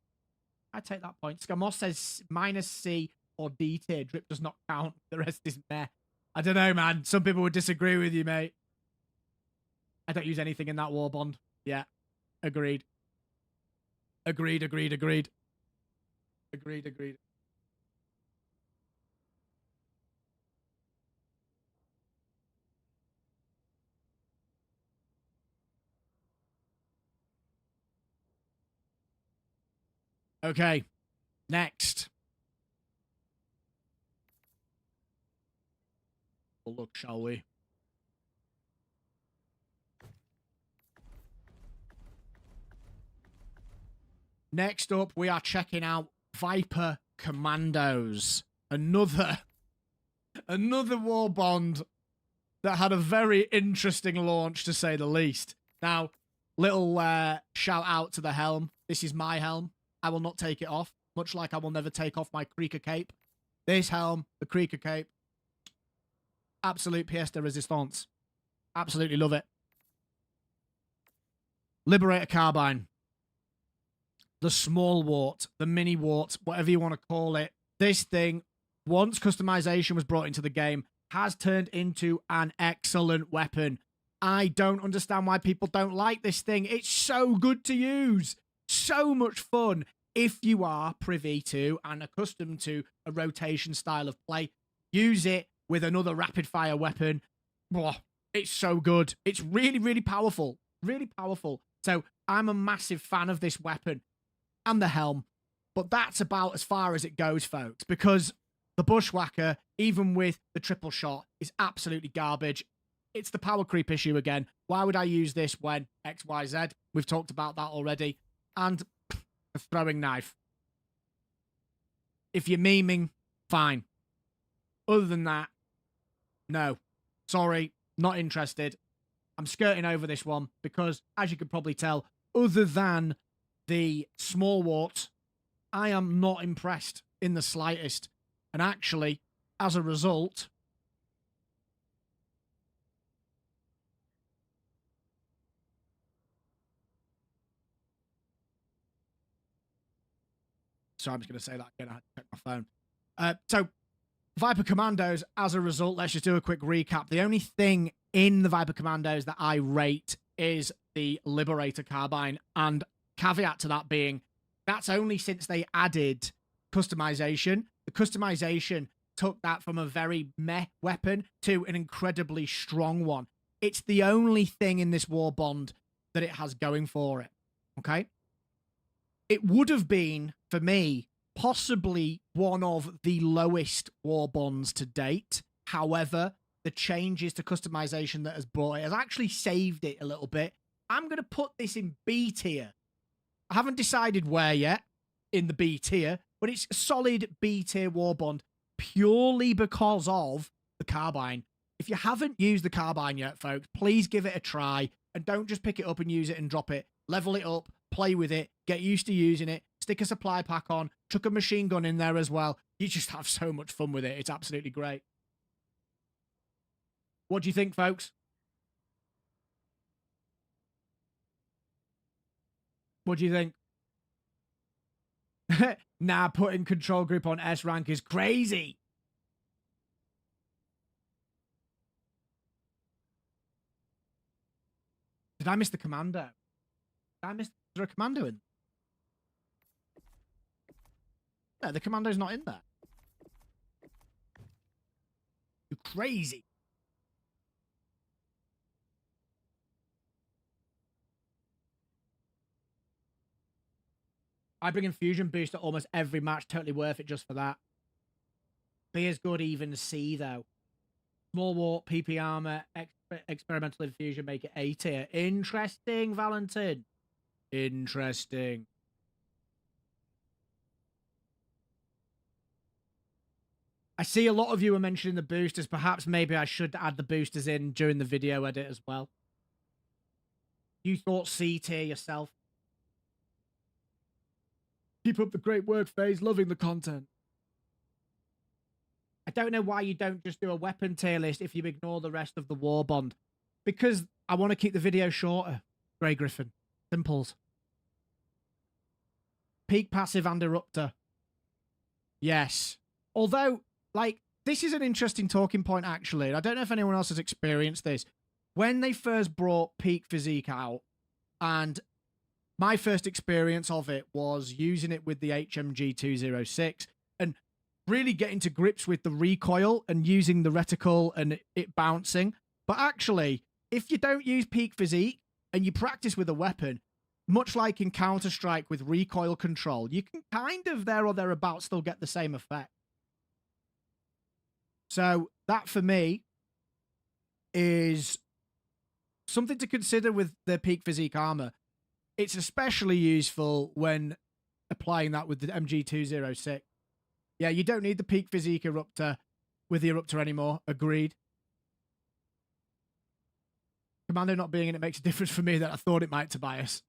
I take that point. Scamos says -C or D tier. Drip does not count. The rest is meh. I don't know, man. Some people would disagree with you, mate. I don't use anything in that Warbond. Yeah. Agreed. Agreed, agreed, agreed. Agreed, agreed. Okay. Next. We'll look, shall we? Next up, we are checking out Viper Commandos. Another Warbond that had a very interesting launch, to say the least. Now, little shout out to the helm. This is my helm. I will not take it off, much like I will never take off my Creeker cape. This helm, the Creeker cape, absolute pièce de résistance. Absolutely love it. Liberator Carbine. The small wart, the mini wart, whatever you want to call it. This thing, once customization was brought into the game, has turned into an excellent weapon. I don't understand why people don't like this thing. It's so good to use. So much fun if you are privy to and accustomed to a rotation style of play. Use it with another rapid fire weapon. Blah, it's so good. It's really, really powerful. Really powerful. So I'm a massive fan of this weapon and the helm. But that's about as far as it goes, folks, because the Bushwhacker, even with the triple shot, is absolutely garbage. It's the power creep issue again. Why would I use this when XYZ? We've talked about that already. And a throwing knife. If you're memeing, fine. Other than that, no. Sorry, not interested. I'm skirting over this one because, as you could probably tell, other than the small wart, I am not impressed in the slightest. And actually, as a result, so I'm just going to say that again. I had to check my phone. So, Viper Commandos, as a result, let's just do a quick recap. The only thing in the Viper Commandos that I rate is the Liberator Carbine. And caveat to that being, that's only since they added customization. The customization took that from a very meh weapon to an incredibly strong one. It's the only thing in this Warbond that it has going for it. Okay? It would have been, for me, possibly one of the lowest Warbonds to date. However, the changes to customization that has brought it has actually saved it a little bit. I'm going to put this in B tier. I haven't decided where yet in the B tier, but it's a solid B tier Warbond purely because of the carbine. If you haven't used the carbine yet, folks, please give it a try and don't just pick it up and use it and drop it. Level it up, play with it, get used to using it, stick a supply pack on, chuck a machine gun in there as well. You just have so much fun with it. It's absolutely great. What do you think, folks? What do you think? Nah, putting control group on S rank is crazy. Did I miss the commando? Is there a commando in? No, the commando's not in there. You're crazy. I bring in fusion boost at almost every match. Totally worth it just for that. B is good, even C though. Small warp, PP armor, experimental infusion make it A tier. Interesting, Valentin. Interesting. I see a lot of you are mentioning the boosters. Perhaps maybe I should add the boosters in during the video edit as well. You thought C tier yourself. Keep up the great work, FaZe. Loving the content. I don't know why you don't just do a weapon tier list if you ignore the rest of the Warbond. Because I want to keep the video shorter. Grey Griffin. Simples. Peak passive and eruptor. Yes. Although, like, this is an interesting talking point, actually. I don't know if anyone else has experienced this. When they first brought peak physique out, and my first experience of it was using it with the HMG 206 and really getting to grips with the recoil and using the reticle and it bouncing. But actually, if you don't use peak physique and you practice with a weapon, much like in Counter-Strike with recoil control, you can kind of there or thereabouts still get the same effect. So that for me is something to consider with the peak physique armor. It's especially useful when applying that with the MG206. Yeah, you don't need the peak physique eruptor with the eruptor anymore. Agreed. Commando not being in it makes a difference for me that I thought it might, Tobias.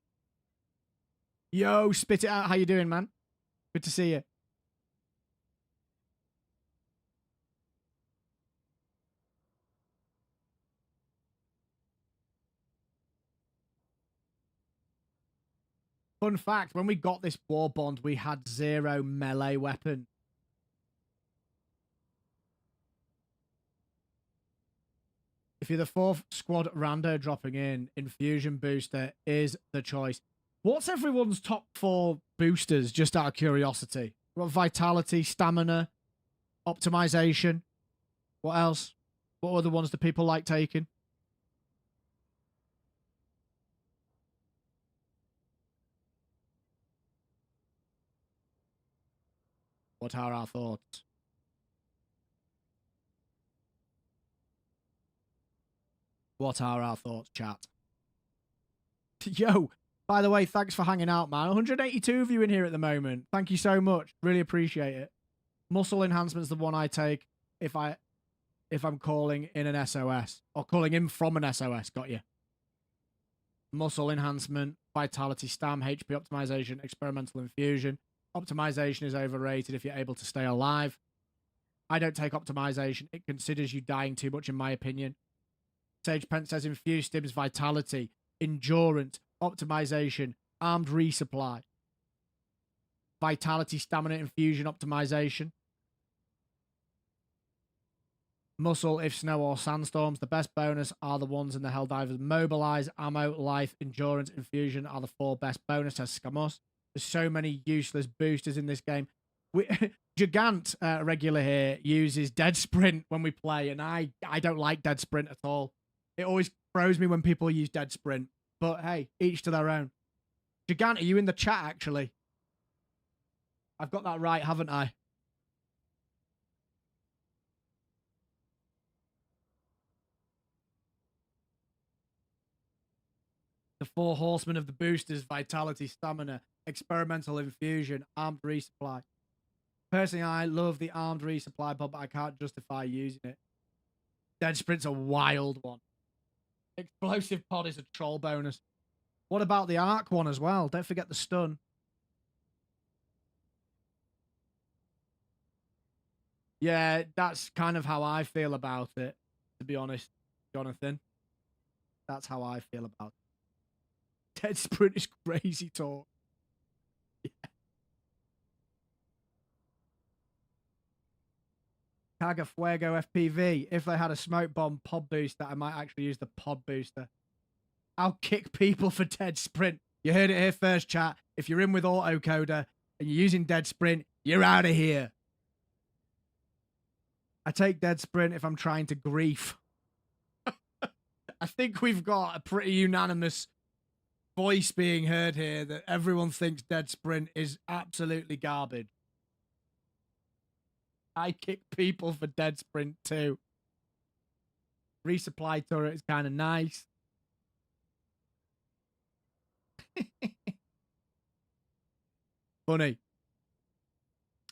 Yo, spit it out. How you doing, man? Good to see you. Fun fact, when we got this Warbond, we had 0 melee weapon. If you're the 4th squad rando dropping in, Infusion Booster is the choice. What's everyone's top 4 boosters, just out of curiosity? What Vitality, Stamina, Optimization? What else? What are the ones that people like taking? What are our thoughts? What are our thoughts, chat? Yo, by the way, thanks for hanging out, man. 182 of you in here at the moment. Thank you so much. Really appreciate it. Muscle enhancement's the one I take if I'm calling in an SOS or calling in from an SOS. Got you. Muscle enhancement, vitality, stam, HP optimization, experimental infusion. Optimization is overrated if you're able to stay alive. I don't take optimization. It considers you dying too much, in my opinion. Sage Pence says infused stims, vitality, endurance, optimization, armed resupply, vitality, stamina, infusion, optimization. Muscle, if snow or sandstorms. The best bonus are the ones in the Helldivers. Mobilize, ammo, life, endurance, infusion are the 4 best bonus, says Scamos. There's so many useless boosters in this game. Gigant, regular here, uses dead sprint when we play, and I don't like dead sprint at all. It always throws me when people use dead sprint. But hey, each to their own. Gigant, are you in the chat, actually? I've got that right, haven't I? The 4 horsemen of the boosters: vitality, stamina, experimental infusion, armed resupply. Personally, I love the armed resupply pod, but I can't justify using it. Dead sprint's a wild one. Explosive pod is a troll bonus. What about the arc one as well? Don't forget the stun. Yeah, that's kind of how I feel about it, to be honest, Jonathan. That's how I feel about it. Dead sprint is crazy talk. Yeah. Cagafuego FPV. If they had a smoke bomb pod booster, I might actually use the pod booster. I'll kick people for dead sprint. You heard it here first, chat. If you're in with autocoder and you're using dead sprint, you're out of here. I take dead sprint if I'm trying to grief. I think we've got a pretty unanimous voice being heard here that everyone thinks dead sprint is absolutely garbage. I kick people for dead sprint too. Resupply turret is kind of nice. Funny.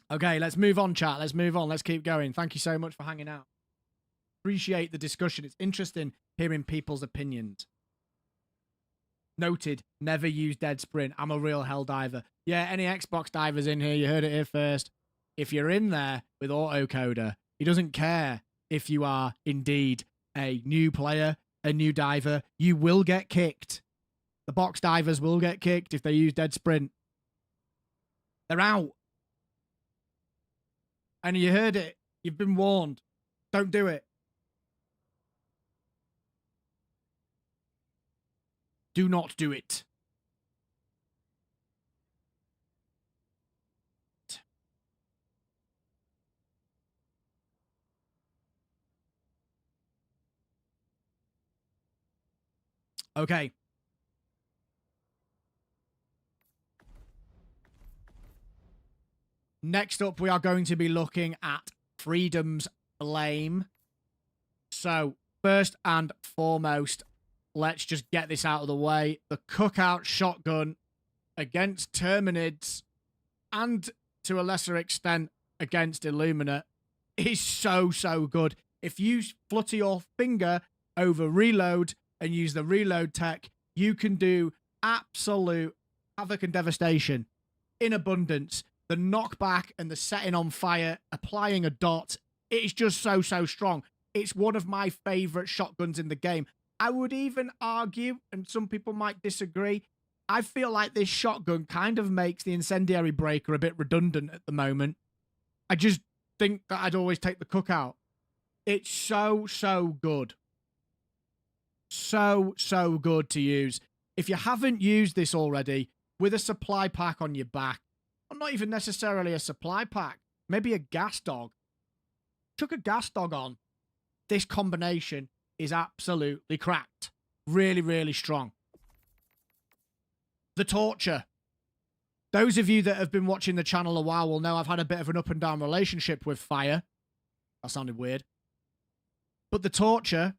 Okay, let's move on, chat. Let's move on. Let's keep going. Thank you so much for hanging out. Appreciate the discussion. It's interesting hearing people's opinions. Noted, never use dead sprint. I'm a real Helldiver. Yeah, any Xbox divers in here, you heard it here first. If you're in there with autocoder, he doesn't care if you are indeed a new player, a new diver. You will get kicked. The box divers will get kicked if they use dead sprint. They're out. And you heard it. You've been warned. Don't do it. Do not do it. Okay. Next up, we are going to be looking at Freedom's Flame. So, first and foremost, let's just get this out of the way. The cookout shotgun against Terminids and, to a lesser extent, against Illumina is so, so good. If you flutter your finger over reload and use the reload tech, you can do absolute havoc and devastation in abundance. The knockback and the setting on fire, applying a dot, it's just so, so strong. It's one of my favorite shotguns in the game. I would even argue, and some people might disagree, I feel like this shotgun kind of makes the incendiary breaker a bit redundant at the moment. I just think that I'd always take the cookout. It's so, so good. So, so good to use. If you haven't used this already, with a supply pack on your back, or not even necessarily a supply pack, maybe a gas dog. Chuck a gas dog on. This combination is absolutely cracked. Really, really strong. The Torture. Those of you that have been watching the channel a while will know I've had a bit of an up and down relationship with fire. That sounded weird. But the Torture,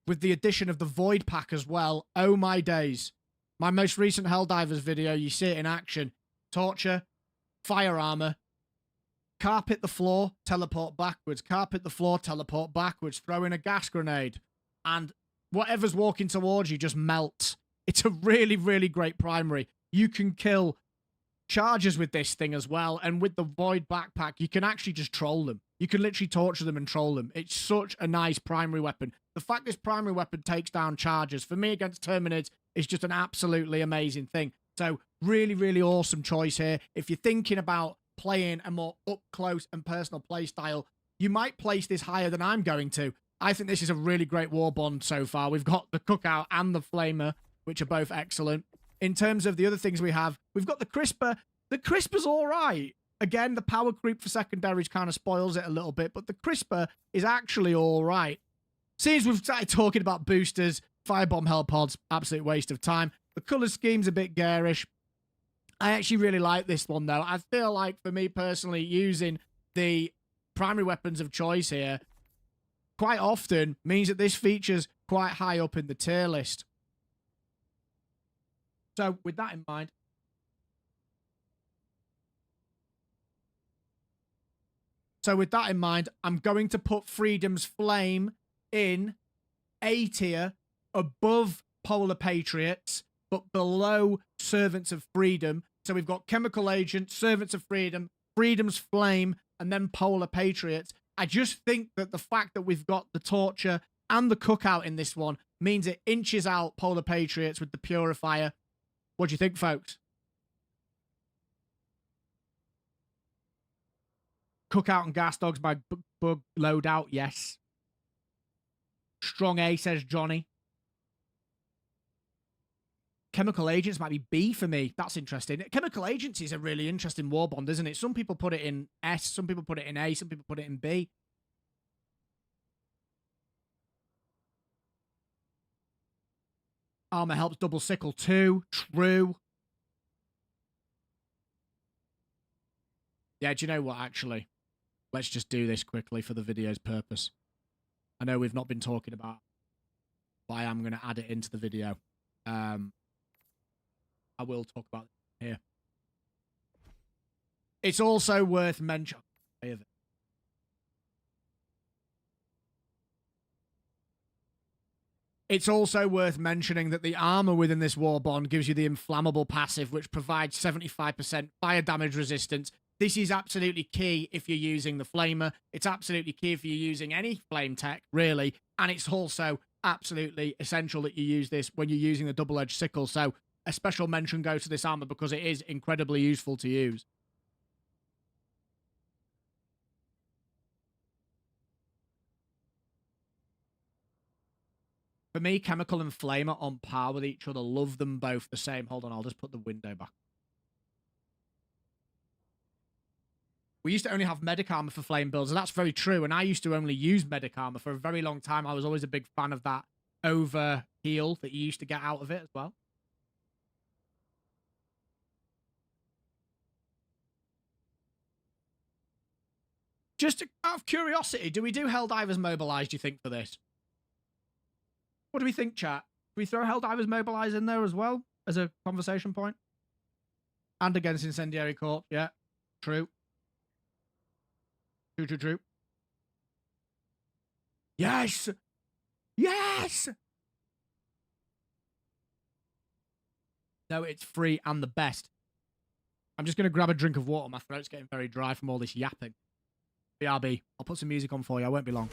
with the addition of the Void Pack as well, oh my days. My most recent Helldivers video, you see it in action. Torture, fire armor, carpet the floor, teleport backwards, carpet the floor, teleport backwards, throw in a gas grenade, and whatever's walking towards you just melts. It's a really, really great primary. You can kill chargers with this thing as well, and with the Void backpack, you can actually just troll them. You can literally torture them and troll them. It's such a nice primary weapon. The fact this primary weapon takes down chargers, for me against Terminids, is just an absolutely amazing thing. So, really, really awesome choice here. If you're thinking about playing a more up-close and personal play style, you might place this higher than I'm going to. I think this is a really great Warbond so far. We've got the Cookout and the Flamer, which are both excellent. In terms of the other things we have, we've got the Crisper. The Crisper's all right. Again, the power creep for secondaries kind of spoils it a little bit, but the Crisper is actually all right. Since we've started talking about boosters, Firebomb Hell Pods, absolute waste of time. The colour scheme's a bit garish. I actually really like this one, though. I feel like, for me personally, using the primary weapons of choice here quite often means that this features quite high up in the tier list. So, with that in mind, I'm going to put Freedom's Flame in A tier, above Polar Patriots, but below Servants of Freedom. So we've got Chemical Agent, Servants of Freedom, Freedom's Flame, and then Polar Patriots. I just think that the fact that we've got the Torture and the Cookout in this one means it inches out Polar Patriots with the Purifier. What do you think, folks? Cookout and Gas Dogs by Bug Loadout, yes. Strong A, says Johnny. Chemical Agents might be B for me. That's interesting. Chemical Agents is a really interesting Warbond, isn't it? Some people put it in S, some people put it in A, some people put it in B. Armor helps double sickle too. True. Yeah, do you know what, actually? Let's just do this quickly for the video's purpose. I know we've not been talking about, but I am going to add it into the video. I will talk about it here. It's also worth mentioning. It's also worth mentioning that the armor within this Warbond gives you the inflammable passive, which provides 75% fire damage resistance. This is absolutely key if you're using the flamer. It's absolutely key if you're using any flame tech, really. And it's also absolutely essential that you use this when you're using the double-edged sickle. So a special mention goes to this armor because it is incredibly useful to use. For me, chemical and flame are on par with each other. Love them both the same. Hold on, I'll just put the window back. We used to only have medic armor for flame builds, and that's very true. And I used to only use medic armor for a very long time. I was always a big fan of that over heal that you used to get out of it as well. Just out of curiosity, do we do Helldivers mobilize, do you think, for this? What do we think, chat? Do we throw Helldivers mobilize in there as well as a conversation point? And against Incendiary Corpse, yeah. True. True. Yes! Yes! No, it's free and the best. I'm just going to grab a drink of water. My throat's getting very dry from all this yapping. BRB. I'll put some music on for you. I won't be long.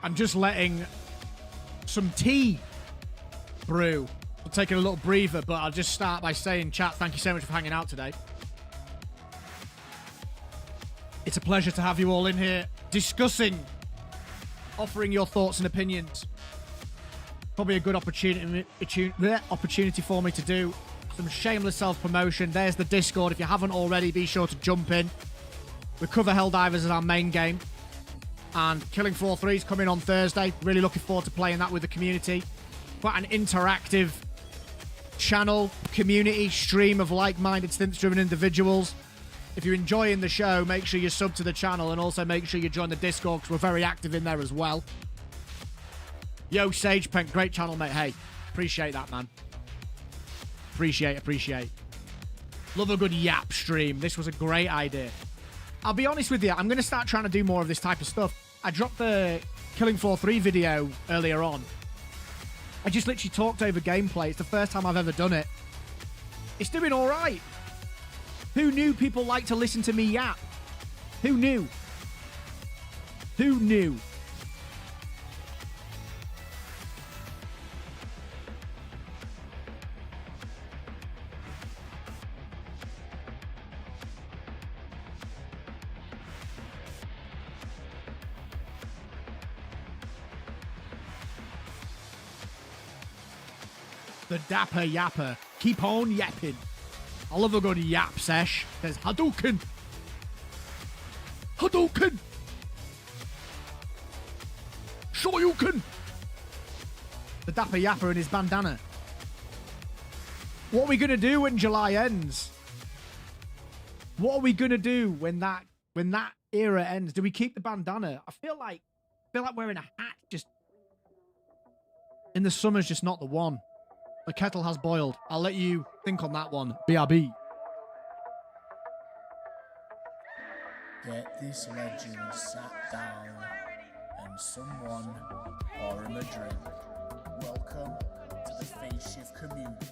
I'm just letting some tea brew. I'm taking a little breather, but I'll just start by saying, chat, thank you so much for hanging out today. It's a pleasure to have you all in here discussing, offering your thoughts and opinions. Probably a good opportunity for me to do some shameless self-promotion. There's the Discord. If you haven't already, be sure to jump in. We cover Helldivers as our main game. And Killing Floor 3 is coming on Thursday. Really looking forward to playing that with the community. Quite an interactive channel, community, stream of like-minded, stints-driven individuals. If you're enjoying the show, make sure you sub to the channel and also make sure you join the Discord because we're very active in there as well. Yo, Sagepank, great channel, mate. Hey, appreciate that, man. Appreciate. Love a good yap stream. This was a great idea. I'll be honest with you, I'm going to start trying to do more of this type of stuff. I dropped the Killing Floor 3 video earlier on. I just literally talked over gameplay. It's the first time I've ever done it. It's doing all right. Who knew people like to listen to me yap? Who knew? Who knew? The Dapper Yapper. Keep on yapping. I love a good yap sesh. There's Hadouken. Hadouken. Shoryuken. The Dapper Yapper and his bandana. What are we going to do when July ends? What are we going to do when that era ends? Do we keep the bandana? I feel like wearing a hat just in the summer's just not the one. The kettle has boiled. I'll let you think on that one. BRB. Get this legend sat down and someone pour him a drink. Welcome to the Phase Shift community.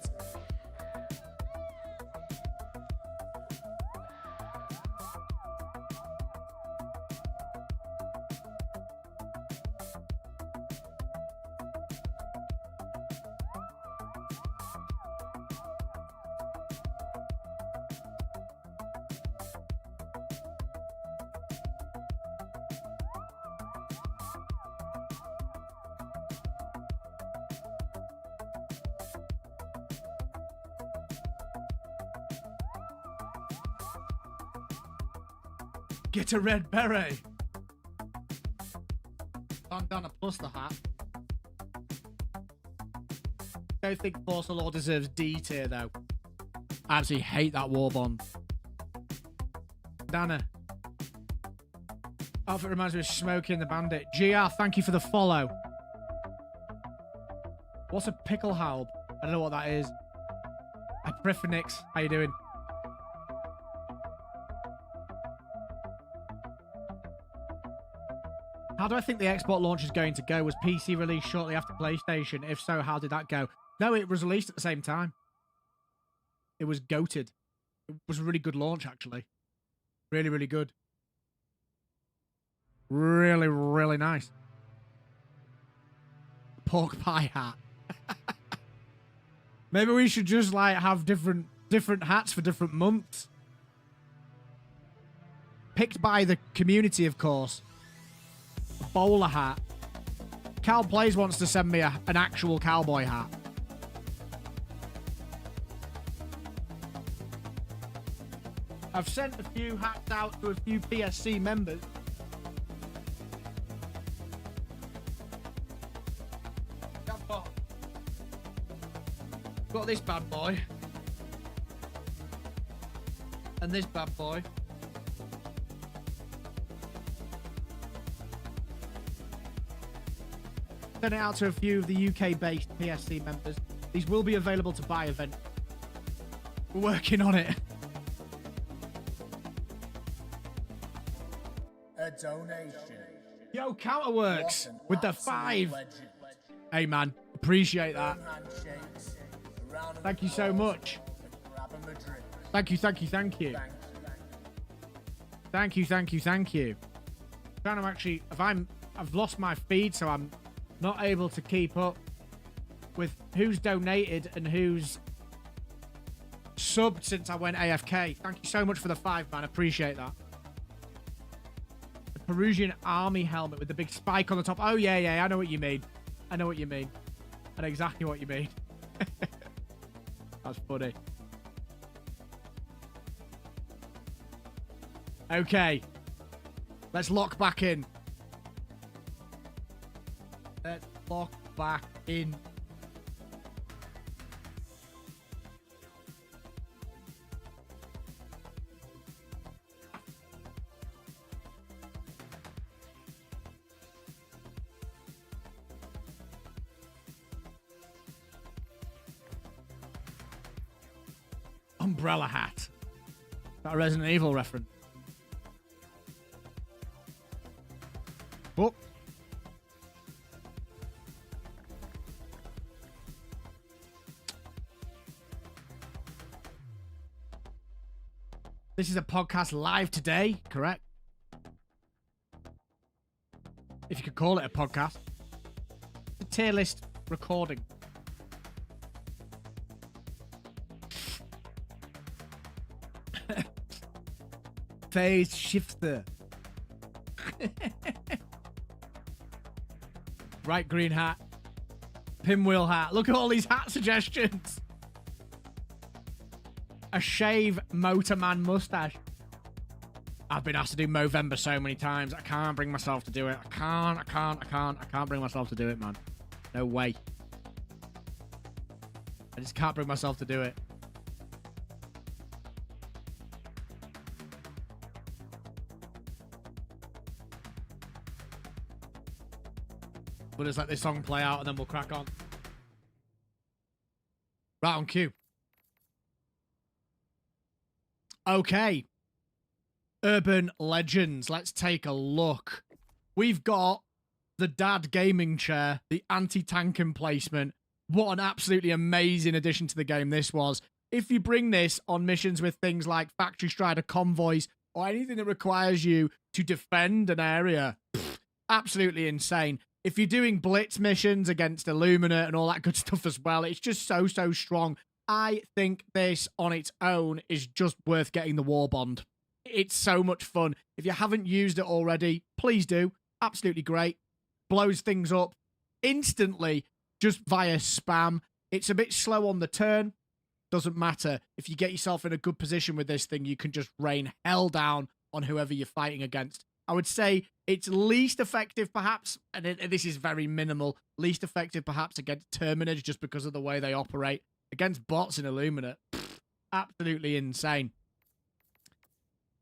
Get a red beret. Bandana plus the hat. Don't think Force of Law deserves D tier though. I absolutely hate that Warbond. Dana. Outfit reminds me of Smokey and the Bandit. GR, thank you for the follow. What's a pickle halb? I don't know what that is. Epiphenix, how you doing? How do I think the Xbox launch is going to go? Was PC released shortly after PlayStation? If so, how did that go? No, it was released at the same time. It was goated. It was a really good launch, actually. Really, really good. Really, really nice. Pork pie hat. Maybe we should just like have different hats for different months. Picked by the community, of course. A bowler hat. Cal Plays wants to send me an actual cowboy hat. I've sent a few hats out to a few PSC members. Got this bad boy. And this bad boy. Sent it out to a few of the UK-based PSC members. These will be available to buy event. We're working on it. A donation. Yo, Counterworks with the 5. Hey, man. Appreciate that. Thank you so much. Thank you, thank you, thank you. Thank you, thank you, thank you. Trying to actually, I've lost my feed, so I'm not able to keep up with who's donated and who's subbed since I went AFK. Thank you so much for the 5, man. Appreciate that. The Peruvian army helmet with the big spike on the top. Oh, yeah, yeah. I know what you mean. I know what you mean. I know exactly what you mean. That's funny. Okay. Let's lock back in. Let's lock back in. Umbrella hat. Is that a Resident Evil reference? Oh. This is a podcast live today, correct? If you could call it a podcast. It's a tier list recording. Phase shifter. Right green hat. Pinwheel hat. Look at all these hat suggestions. A shave motorman mustache. I've been asked to do Movember so many times. I can't bring myself to do it. I can't bring myself to do it, man. No way. I just can't bring myself to do it. We'll just let this song play out and then we'll crack on. Right on cue. Okay. Urban Legends. Let's take a look. We've got the Dad gaming chair, the anti-tank emplacement. What an absolutely amazing addition to the game this was. If you bring this on missions with things like Factory Strider convoys or anything that requires you to defend an area, absolutely insane. If you're doing blitz missions against Illumina and all that good stuff as well, it's just so strong. I think this on its own is just worth getting the Warbond. It's so much fun. If you haven't used it already, please do. Absolutely great. Blows things up instantly just via spam. It's a bit slow on the turn. Doesn't matter. If you get yourself in a good position with this thing, you can just rain hell down on whoever you're fighting against. I would say it's least effective, perhaps, and this is very minimal, least effective, perhaps, against Terminage just because of the way they operate. Against bots in Illuminate, absolutely insane.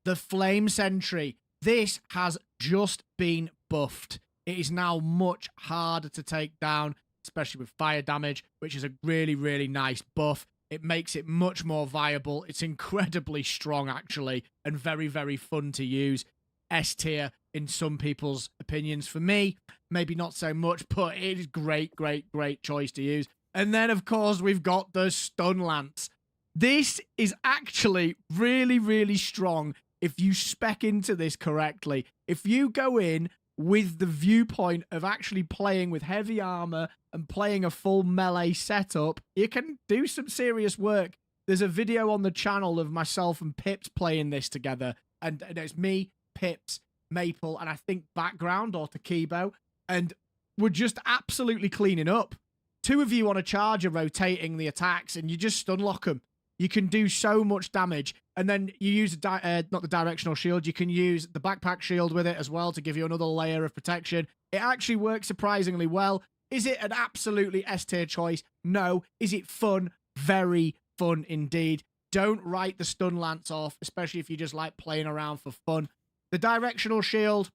The Flame Sentry. This has just been buffed. It is now much harder to take down, especially with fire damage, which is a really, really nice buff. It makes it much more viable. It's incredibly strong, actually, and very, very fun to use. S tier in some people's opinions. For me, maybe not so much, but it is great, great, great choice to use. And then, of course, we've got the Stun Lance. This is actually really, really strong if you spec into this correctly. If you go in with the viewpoint of actually playing with heavy armor and playing a full melee setup, you can do some serious work. There's a video on the channel of myself and Pips playing this together, and it's me, Pips, Maple, and I think Background or Takibo, and we're just absolutely cleaning up. Two of you on a charge are rotating the attacks, and you just stun lock them. You can do so much damage, and then you use not the directional shield. You can use the backpack shield with it as well to give you another layer of protection. It actually works surprisingly well. Is it an absolutely S tier choice? No. Is it fun? Very fun indeed. Don't write the Stun Lance off, especially if you just like playing around for fun. The directional shield,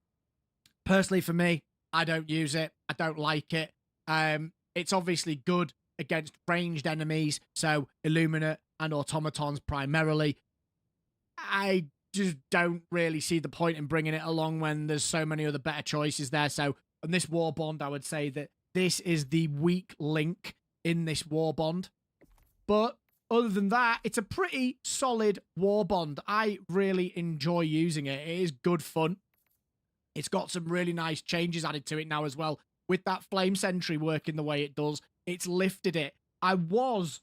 personally for me, I don't use it. I don't like it. It's obviously good against ranged enemies, so Illuminate and automatons primarily. I just don't really see the point in bringing it along when there's so many other better choices there. So on this Warbond, I would say that this is the weak link in this Warbond. But other than that, it's a pretty solid Warbond. I really enjoy using it. It is good fun. It's got some really nice changes added to it now as well. With that Flame Sentry working the way it does, it's lifted it. I was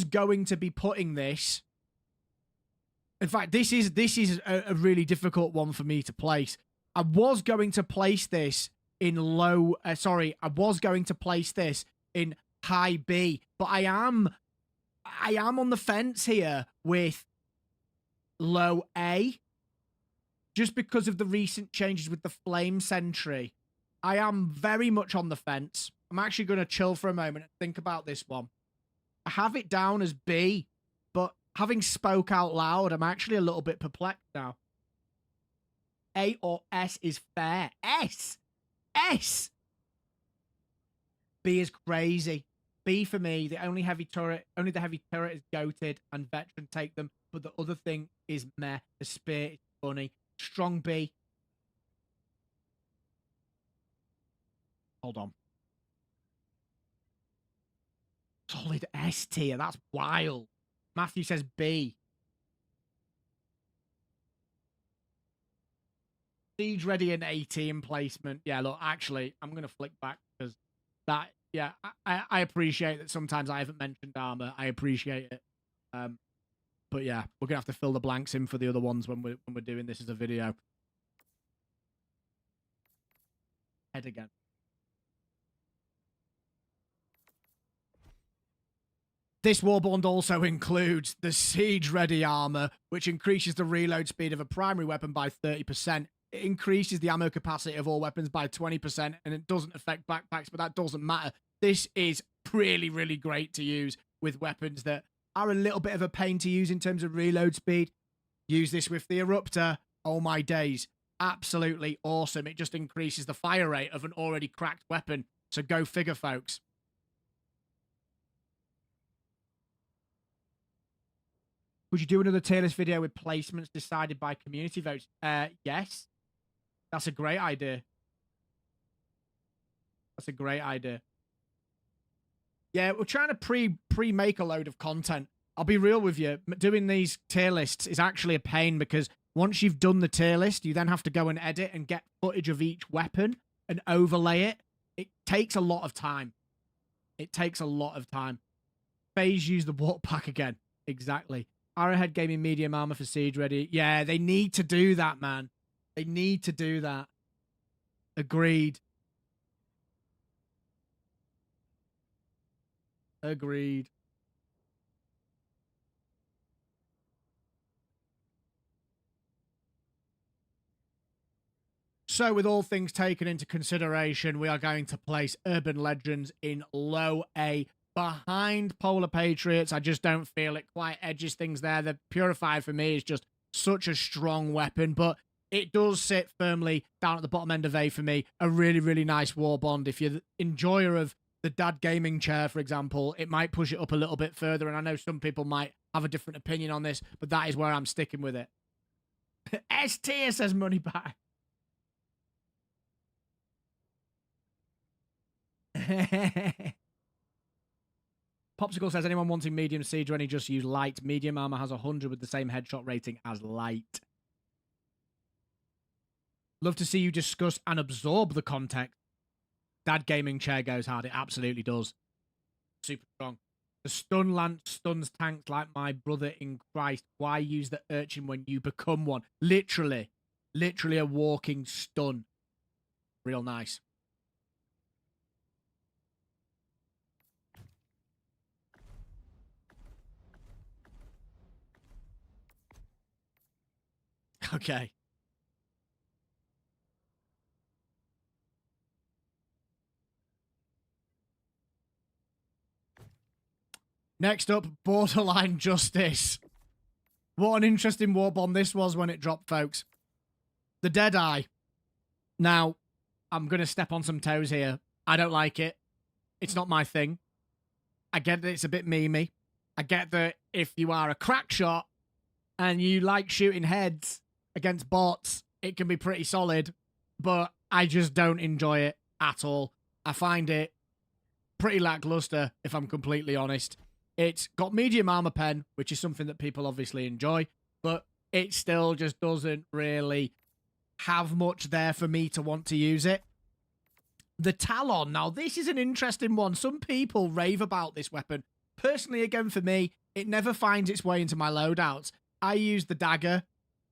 going to be putting this. In fact, this is a really difficult one for me to place. I was going to place this in low. I was going to place this in high B, but I am on the fence here with low A, just because of the recent changes with the Flame Sentry. I am very much on the fence. I'm actually going to chill for a moment and think about this one. I have it down as B, but having spoke out loud, I'm actually a little bit perplexed now. A or S is fair. S! S! B is crazy. B for me, the only the heavy turret is goated and veteran take them, but the other thing is meh. The spear is funny. Strong B. Hold on. Solid S tier. That's wild. Matthew says B. Siege ready and A-team placement. Yeah, look, actually, I'm going to flick back because that, yeah, I appreciate that sometimes I haven't mentioned armor. I appreciate it. But yeah, we're going to have to fill the blanks in for the other ones when we're doing this as a video. Head again. This Warbond also includes the Siege Ready armor, which increases the reload speed of a primary weapon by 30%. It increases the ammo capacity of all weapons by 20%, and it doesn't affect backpacks, but that doesn't matter. This is really, really great to use with weapons that are a little bit of a pain to use in terms of reload speed. Use this with the Eruptor. Oh my days. Absolutely awesome. It just increases the fire rate of an already cracked weapon. So go figure, folks. Would you do another tier list video with placements decided by community votes? Yes. That's a great idea. That's a great idea. Yeah, we're trying to pre-make a load of content. I'll be real with you. Doing these tier lists is actually a pain because once you've done the tier list, you then have to go and edit and get footage of each weapon and overlay it. It takes a lot of time. It takes a lot of time. Phase use the warp pack again. Exactly. Arrowhead Gaming medium armor for Siege Ready. Yeah, they need to do that, man. They need to do that. Agreed. Agreed. So with all things taken into consideration, we are going to place Urban Legends in low A behind Polar Patriots. I just don't feel it quite edges things there. The Purified for me is just such a strong weapon, but it does sit firmly down at the bottom end of A for me. A really, really nice Warbond. If you're the enjoyer of the dad gaming chair, for example, it might push it up a little bit further, and I know some people might have a different opinion on this, but that is where I'm sticking with it. S tier says money back. Popsicle says, anyone wanting medium siege or any just use light? Medium armor has 100 with the same headshot rating as light. Love to see you discuss and absorb the context. Dad gaming chair goes hard. It absolutely does. Super strong. The stun lance stuns tanks like my brother in Christ. Why use the urchin when you become one? Literally. Literally a walking stun. Real nice. Okay. Next up, Borderline Justice. What an interesting Warbond this was when it dropped, folks. The Deadeye. Now, I'm going to step on some toes here. I don't like it. It's not my thing. I get that it's a bit memey. I get that if you are a crack shot and you like shooting heads against bots, it can be pretty solid, but I just don't enjoy it at all. I find it pretty lackluster, if I'm completely honest. It's got medium armor pen, which is something that people obviously enjoy, but it still just doesn't really have much there for me to want to use it. The Talon. Now, this is an interesting one. Some people rave about this weapon. Personally, again, for me, it never finds its way into my loadouts. I use the dagger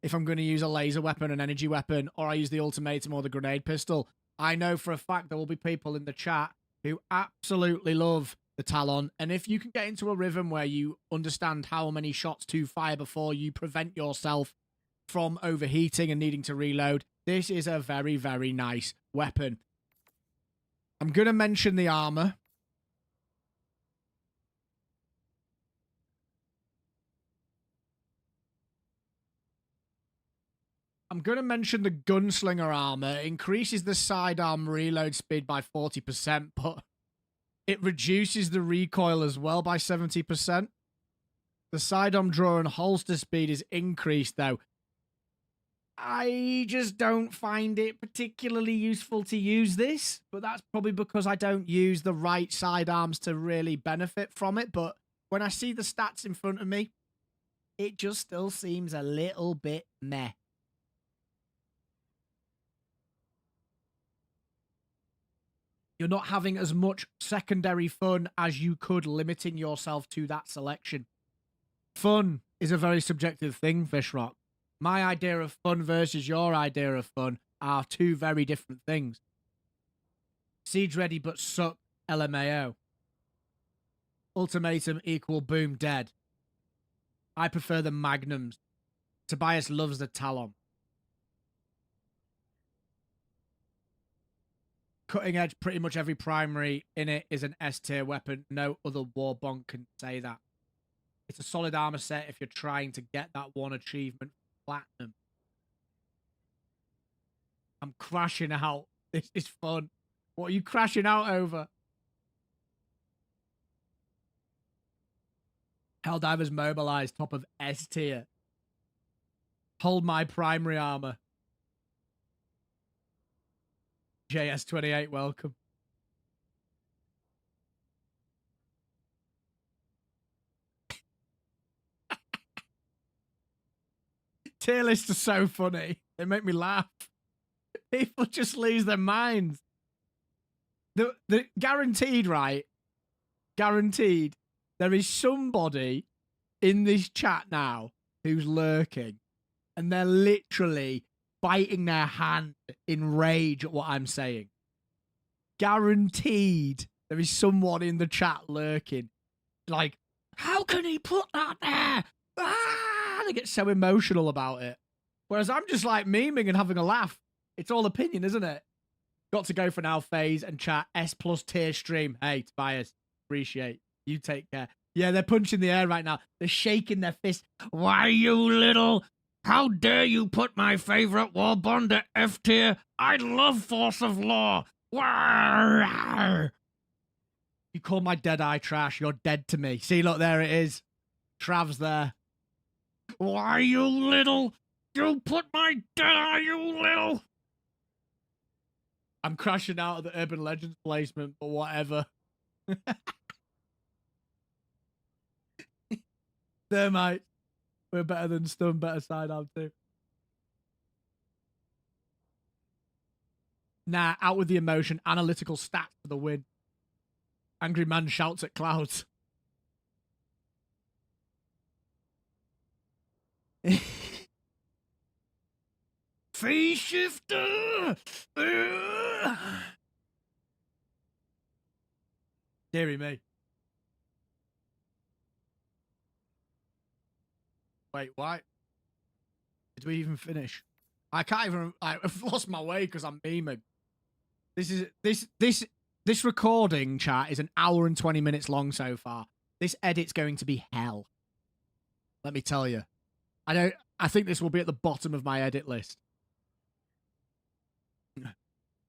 if I'm going to use a laser weapon, an energy weapon, or I use the ultimatum or the grenade pistol. I know for a fact there will be people in the chat who absolutely love the Talon, and if you can get into a rhythm where you understand how many shots to fire before you prevent yourself from overheating and needing to reload, this is a very, very nice weapon. I'm going to mention the armor. I'm going to mention the gunslinger armor. It increases the sidearm reload speed by 40%, but it reduces the recoil as well by 70%. The sidearm draw and holster speed is increased, though. I just don't find it particularly useful to use this, but that's probably because I don't use the right sidearms to really benefit from it. But when I see the stats in front of me, it just still seems a little bit meh. You're not having as much secondary fun as you could limiting yourself to that selection. Fun is a very subjective thing, Fishrock. My idea of fun versus your idea of fun are two very different things. Siege ready but suck, LMAO. Ultimatum equal boom dead. I prefer the magnums. Tobias loves the Talon. Cutting edge, pretty much every primary in it is an S tier weapon. No other Warbond can say that. It's a solid armor set if you're trying to get that one achievement platinum. I'm crashing out. This is fun. What are you crashing out over? Helldivers mobilize, top of S tier. Hold my primary armor. JS28, welcome. Tier lists are so funny. They make me laugh. People just lose their minds. The guaranteed, right? Guaranteed. There is somebody in this chat now who's lurking, and they're literally biting their hand in rage at what I'm saying. Guaranteed there is someone in the chat lurking. Like, how can he put that there? Ah! They get so emotional about it. Whereas I'm just like memeing and having a laugh. It's all opinion, isn't it? Got to go for now, phase and chat. S+ tier stream. Hey, Tobias, appreciate you. Take care. Yeah, they're punching the air right now. They're shaking their fists. Why, you little... How dare you put my favorite Warbond at F tier? I love Force of Law. You call my dead eye trash. You're dead to me. See, look, there it is. Trav's there. Why, you little... You put my dead eye, you little... I'm crashing out of the Urban Legends placement, but whatever. There, mate. We're better than Stun, better side out too. Nah, out with the emotion. Analytical stats for the win. Angry man shouts at clouds. Phase shifter! Deary me. Wait, why? Did we even finish? I can't even... I've lost my way because I'm memeing. This recording, chat, is an hour and 20 minutes long so far. This edit's going to be hell. Let me tell you. I think this will be at the bottom of my edit list.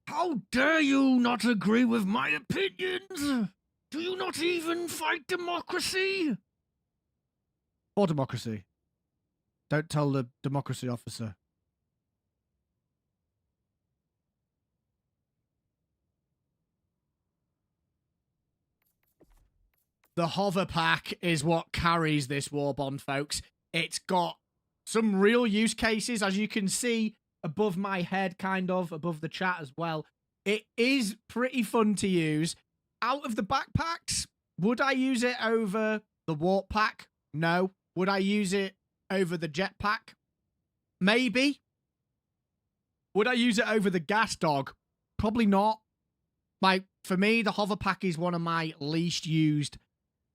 How dare you not agree with my opinions? Do you not even fight democracy? For democracy. Don't tell the democracy officer. The hover pack is what carries this Warbond, folks. It's got some real use cases, as you can see above my head, kind of, above the chat as well. It is pretty fun to use. Out of the backpacks, would I use it over the warp pack? No. Would I use it over the jetpack? Maybe. Would I use it over the gas dog? Probably not. For me, the hover pack is one of my least used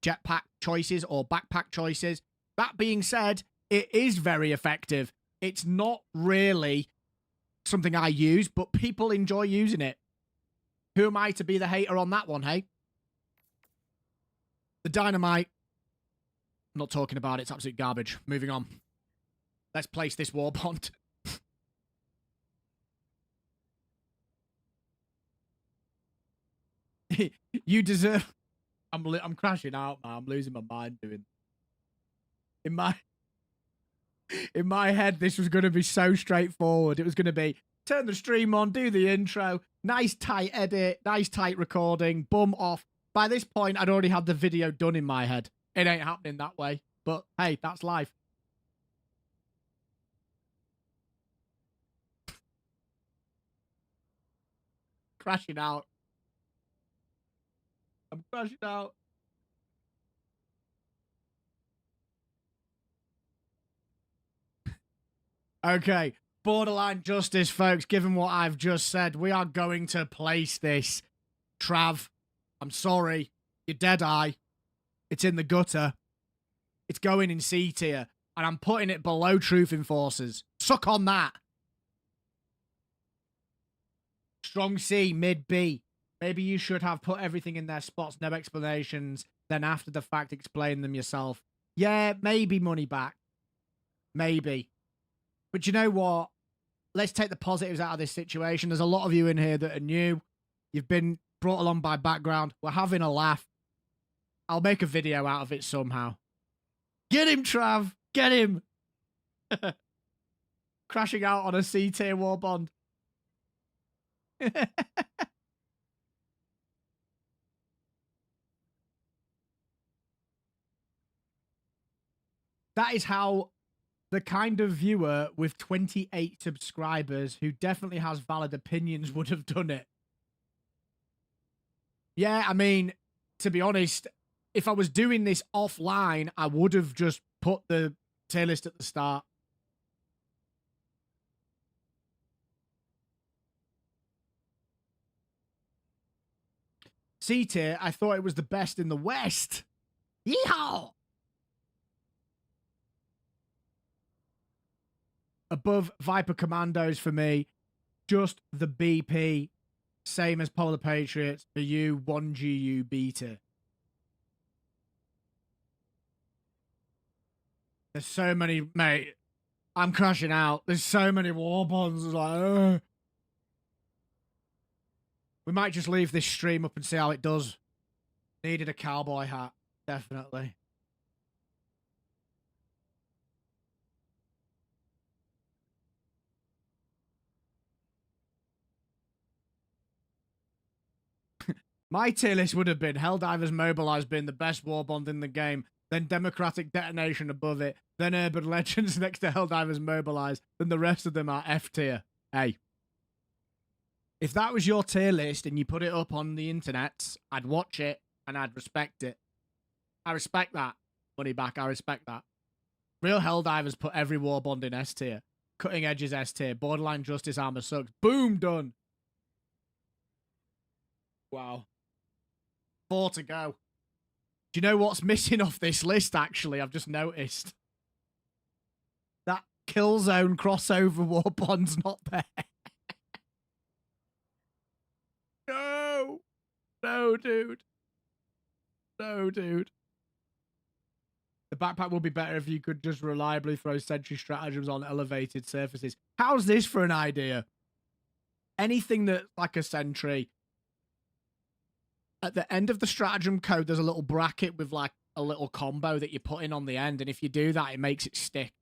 jetpack choices or backpack choices. That being said, it is very effective. It's not really something I use, but people enjoy using it. Who am I to be the hater on that one, hey? The dynamite. I'm not talking about it. It's absolute garbage. Moving on. Let's place this Warbond. You deserve... I'm crashing out, man. I'm losing my mind doing... In my head, this was going to be so straightforward. It was going to be, turn the stream on, do the intro, nice tight edit, nice tight recording, boom, off. By this point, I'd already had the video done in my head. It ain't happening that way. But, hey, that's life. Crashing out. I'm crashing out. Okay, borderline justice, folks. Given what I've just said, we are going to place this. Trav, I'm sorry. You're dead eye. It's in the gutter. It's going in C tier. And I'm putting it below Truth Enforcers. Suck on that. Strong C, mid B. Maybe you should have put everything in their spots, no explanations. Then after the fact, explain them yourself. Yeah, maybe money back. Maybe. But you know what? Let's take the positives out of this situation. There's a lot of you in here that are new. You've been brought along by background. We're having a laugh. I'll make a video out of it somehow. Get him, Trav. Get him. Crashing out on a C-tier Warbond. That is how the kind of viewer with 28 subscribers who definitely has valid opinions would have done it. Yeah, I mean, to be honest, if I was doing this offline, I would have just put the tier list at the start. C tier, I thought it was the best in the West. Yeehaw! Above Viper Commandos for me. just the BP, same as Polar Patriots, for you, 1GU beta. There's so many, mate. I'm crashing out. There's so many Warbonds. Like, we might just leave this stream up and see how it does. Needed a cowboy hat, definitely. My tier list would have been Helldivers Mobilize being the best Warbond in the game, then Democratic Detonation above it, then Urban Legends next to Helldivers Mobilize, then the rest of them are F tier. Hey. If that was your tier list and you put it up on the internet, I'd watch it and I'd respect it. I respect that. Money back, I respect that. Real Helldivers put every Warbond in S tier. Cutting Edges S tier. Borderline Justice Armor sucks. Boom, done. Wow. 4 to go. Do you know what's missing off this list, actually? I've just noticed. That Killzone crossover Warbond's not there. No. No, dude. No, dude. The backpack will be better if you could just reliably throw sentry stratagems on elevated surfaces. How's this for an idea? Anything that's like a sentry. At the end of the stratagem code, there's a little bracket with like a little combo that you put in on the end. And if you do that, it makes it stick.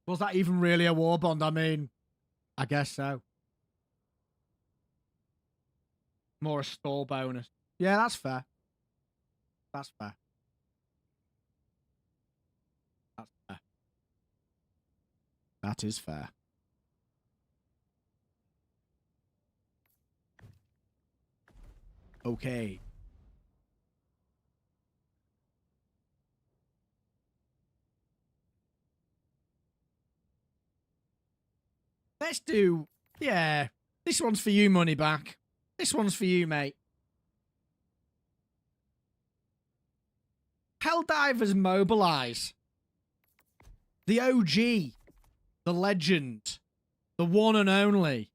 Was that even really a Warbond? I mean, I guess so. More a stall bonus. Yeah, that's fair. That's fair. That's fair. That is fair. Okay. Let's do... Yeah. This one's for you, money back. This one's for you, mate. Helldivers Mobilize. The OG. The legend. The one and only.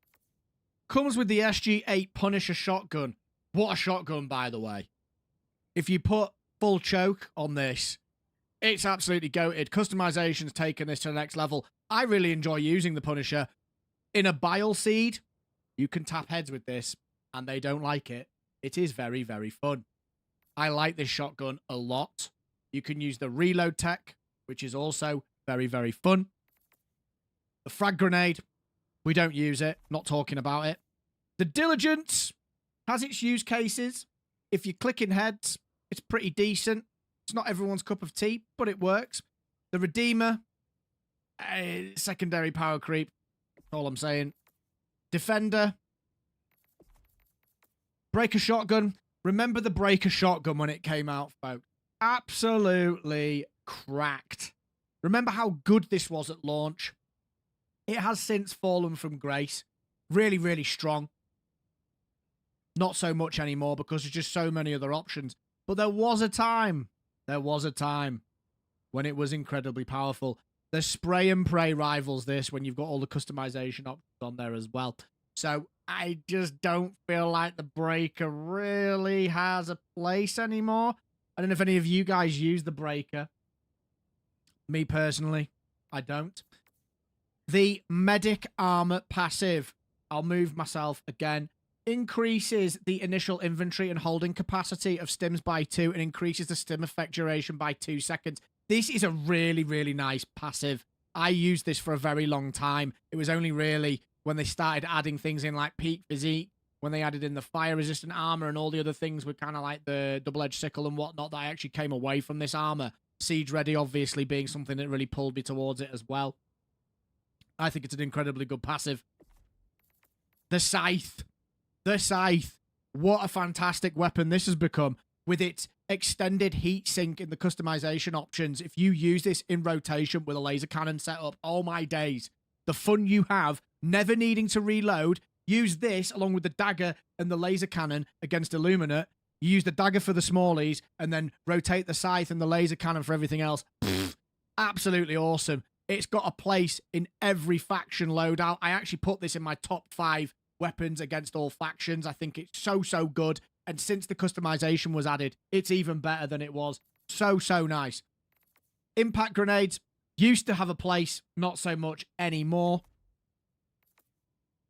Comes with the SG-8 Punisher shotgun. What a shotgun, by the way. If you put full choke on this, it's absolutely goated. Customization's taken this to the next level. I really enjoy using the Punisher. In a Bile Seed, you can tap heads with this, and they don't like it. It is very, very fun. I like this shotgun a lot. You can use the reload tech, which is also very, very fun. The frag grenade, we don't use it. Not talking about it. The Diligence has its use cases. If you're clicking heads, it's pretty decent. It's not everyone's cup of tea, but it works. The Redeemer, secondary power creep. That's all I'm saying. Defender. Breaker shotgun. Remember the breaker shotgun when it came out, folks? Absolutely cracked. Remember how good this was at launch? It has since fallen from grace. Really, really strong. Not so much anymore because there's just so many other options. But there was a time. There was a time when it was incredibly powerful. The spray and pray rivals this when you've got all the customization options on there as well. So I just don't feel like the breaker really has a place anymore. I don't know if any of you guys use the breaker. Me personally, I don't. The medic armor passive. I'll move myself again. Increases the initial inventory and holding capacity of stims by 2 and increases the stim effect duration by 2 seconds. This is a really, really nice passive. I used this for a very long time. It was only really when they started adding things in like peak physique, when they added in the fire resistant armor and all the other things with kind of like the double-edged sickle and whatnot, that I actually came away from this armor. Siege ready obviously being something that really pulled me towards it as well. I think it's an incredibly good passive. The Scythe. The Scythe. What a fantastic weapon this has become with its extended heat sink in the customization options. If you use this in rotation with a laser cannon setup, oh my days. The fun you have, never needing to reload. Use this along with the dagger and the laser cannon against Illuminate. You use the dagger for the smallies and then rotate the scythe and the laser cannon for everything else. Pfft, absolutely awesome. It's got a place in every faction loadout. I actually put this in my top 5 weapons against all factions. I think it's so, so good. And since the customization was added, it's even better than it was. So, so nice. Impact grenades used to have a place, not so much anymore.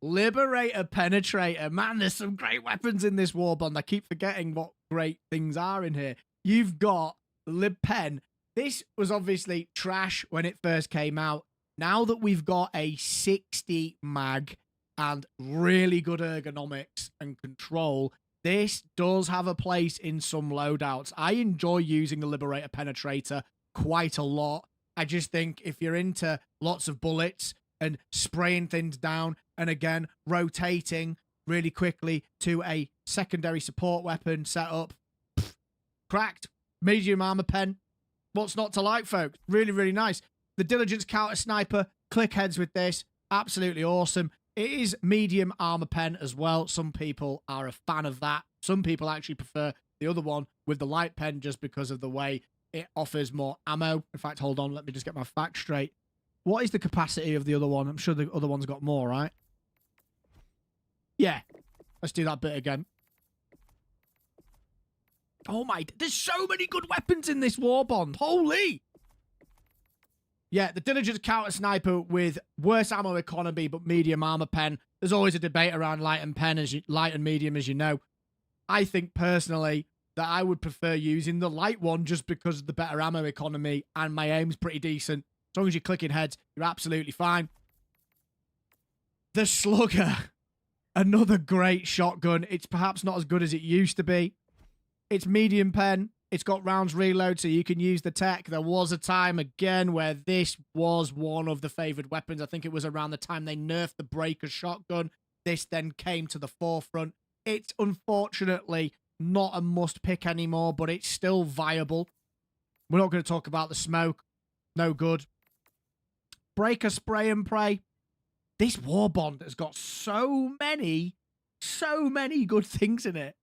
Liberator Penetrator. Man, there's some great weapons in this Warbond. I keep forgetting what great things are in here. You've got the Lib Pen. This was obviously trash when it first came out. Now that we've got a 60 mag and really good ergonomics and control, this does have a place in some loadouts. I enjoy using the Liberator Penetrator quite a lot. I just think if you're into lots of bullets and spraying things down, and again, rotating really quickly to a secondary support weapon setup, cracked. Medium armor pen. What's not to like, folks? Really, really nice. The Diligence Counter Sniper, click heads with this. Absolutely awesome. It is medium armor pen as well. Some people are a fan of that. Some people actually prefer the other one with the light pen just because of the way it offers more ammo. In fact, hold on. Let me just get my facts straight. What is the capacity of the other one? I'm sure the other one's got more, right? Yeah. Let's do that bit again. Oh my... There's so many good weapons in this Warbond. Holy! Yeah, the Diligence Counter Sniper with worse ammo economy but medium armor pen. There's always a debate around light and medium, as you know. I think personally that I would prefer using the light one just because of the better ammo economy and my aim's pretty decent. As long as you're clicking heads, you're absolutely fine. The Slugger. Another great shotgun. It's perhaps not as good as it used to be. It's medium pen. It's got rounds reload, so you can use the tech. There was a time, again, where this was one of the favored weapons. I think it was around the time they nerfed the breaker shotgun. This then came to the forefront. It's unfortunately not a must-pick anymore, but it's still viable. We're not going to talk about the smoke. No good. Breaker spray and pray. This Warbond has got so many good things in it.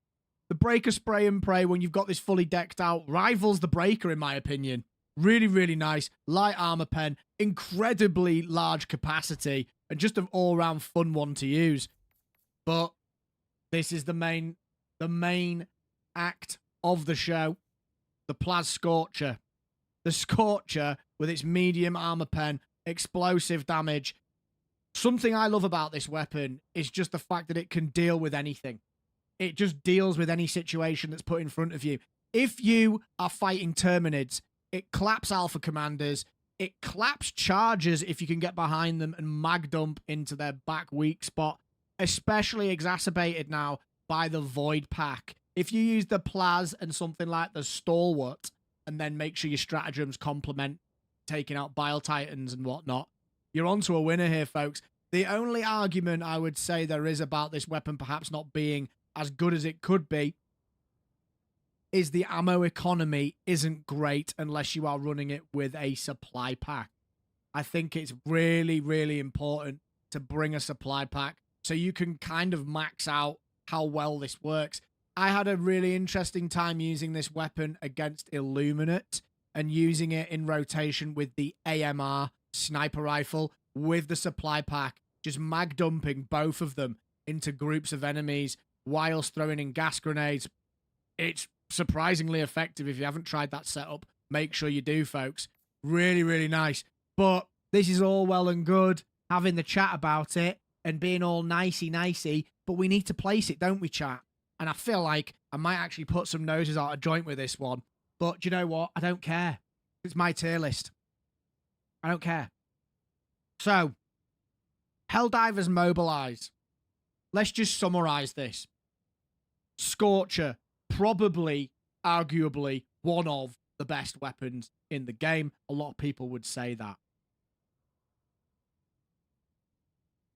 The breaker spray and pray, when you've got this fully decked out, rivals the breaker, in my opinion. Really, really nice. Light armor pen. Incredibly large capacity. And just an all-round fun one to use. But this is the main act of the show. The Plaz Scorcher. The Scorcher, with its medium armor pen, explosive damage. Something I love about this weapon is just the fact that it can deal with anything. It just deals with any situation that's put in front of you. If you are fighting Terminids, it claps Alpha Commanders. It claps Chargers if you can get behind them and mag dump into their back weak spot. Especially exacerbated now by the Void Pack. If you use the Plaz and something like the Stalwart, and then make sure your stratagems complement taking out Bile Titans and whatnot, you're onto a winner here, folks. The only argument I would say there is about this weapon perhaps not being as good as it could be is the ammo economy isn't great unless you are running it with a supply pack. I think it's really, really important to bring a supply pack so you can kind of max out how well this works. I had a really interesting time using this weapon against Illuminate and using it in rotation with the AMR sniper rifle with the supply pack, just mag dumping both of them into groups of enemies whilst throwing in gas grenades. It's surprisingly effective. If you haven't tried that setup, make sure you do, folks. Really, really nice. But this is all well and good, having the chat about it and being all nicey, but we need to place it, don't we, chat? And I feel like I might actually put some noses out of joint with this one. But do you know what? I don't care. It's my tier list. I don't care. So, Helldivers Mobilize. Let's just summarize this. Scorcher, probably, arguably, one of the best weapons in the game. A lot of people would say that.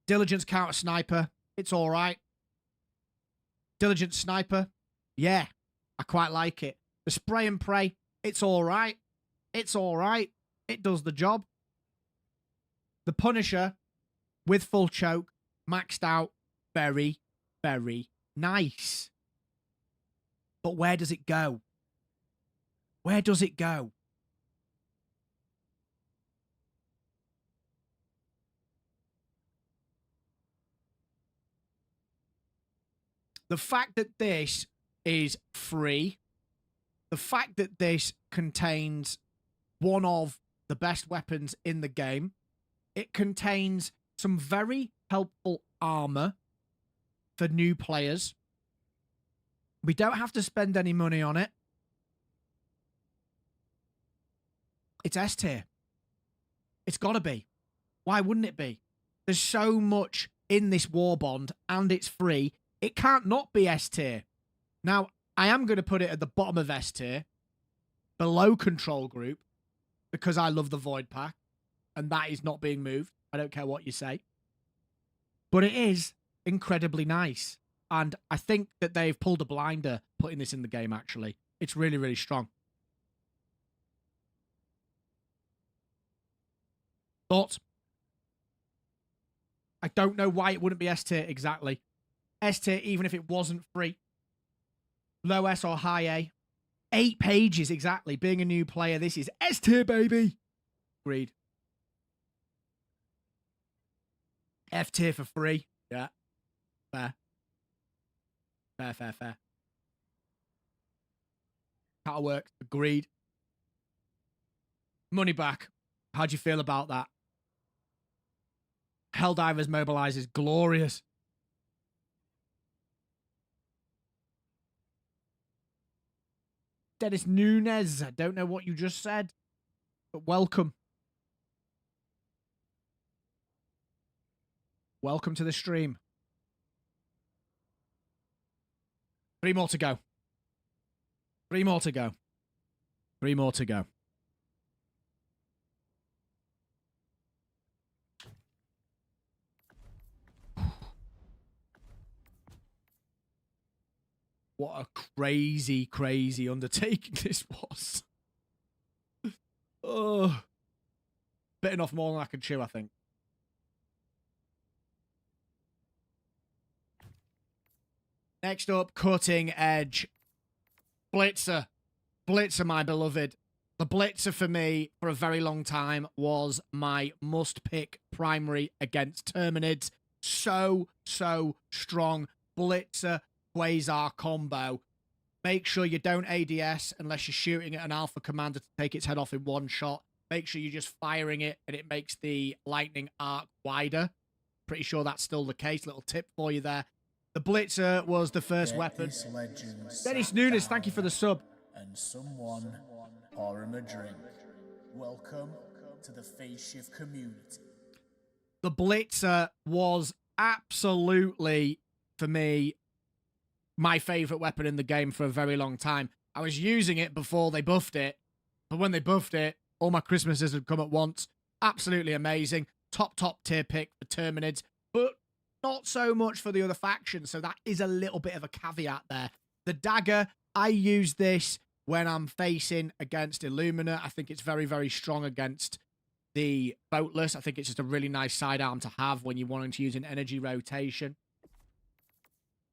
Diligence Counter Sniper, it's all right. Diligence Sniper, yeah, I quite like it. The Spray and Pray, it's all right. It's all right. It does the job. The Punisher, with full choke, maxed out, very, very nice. But where does it go? Where does it go? The fact that this is free, the fact that this contains one of the best weapons in the game, it contains some very helpful armor for new players. We don't have to spend any money on it. It's S tier. It's got to be. Why wouldn't it be? There's so much in this Warbond and it's free. It can't not be S tier. Now, I am going to put it at the bottom of S tier, below control group, because I love the Void Pack, and that is not being moved. I don't care what you say. But it is incredibly nice. And I think that they've pulled a blinder putting this in the game, actually. It's really, really strong. But I don't know why it wouldn't be S tier exactly. S tier, even if it wasn't free. Low S or high A. 8 pages exactly. Being a new player, this is S tier, baby. Agreed. F tier for free. Yeah. Fair. Fair. That'll work. Agreed. Money back. How'd you feel about that? Helldivers mobilize is glorious. Dennis Nunes. I don't know what you just said, but welcome. Welcome to the stream. 3 more to go. 3 more to go. 3 more to go. What a crazy, crazy undertaking this was. Oh. Bitten off more than I can chew, I think. Next up, cutting edge. Blitzer. Blitzer, my beloved. The Blitzer for me, for a very long time, was my must-pick primary against Terminids. So strong. Blitzer Quasar combo. Make sure you don't ADS unless you're shooting at an alpha commander to take its head off in one shot. Make sure you're just firing it and it makes the lightning arc wider. Pretty sure that's still the case. Little tip for you there. The Blitzer was the first weapon. Dennis Nunes, thank you for the sub. And someone pour him a drink. Welcome to the Phase Shift community. The Blitzer was absolutely, for me, my favorite weapon in the game for a very long time. I was using it before they buffed it, but when they buffed it, all my Christmases had come at once. Absolutely amazing. Top tier pick for Terminids, but not so much for the other factions, so that is a little bit of a caveat there. The dagger, I use this when I'm facing against Illumina. I think it's very strong against the Boatless. I think it's just a really nice sidearm to have when you're wanting to use an energy rotation.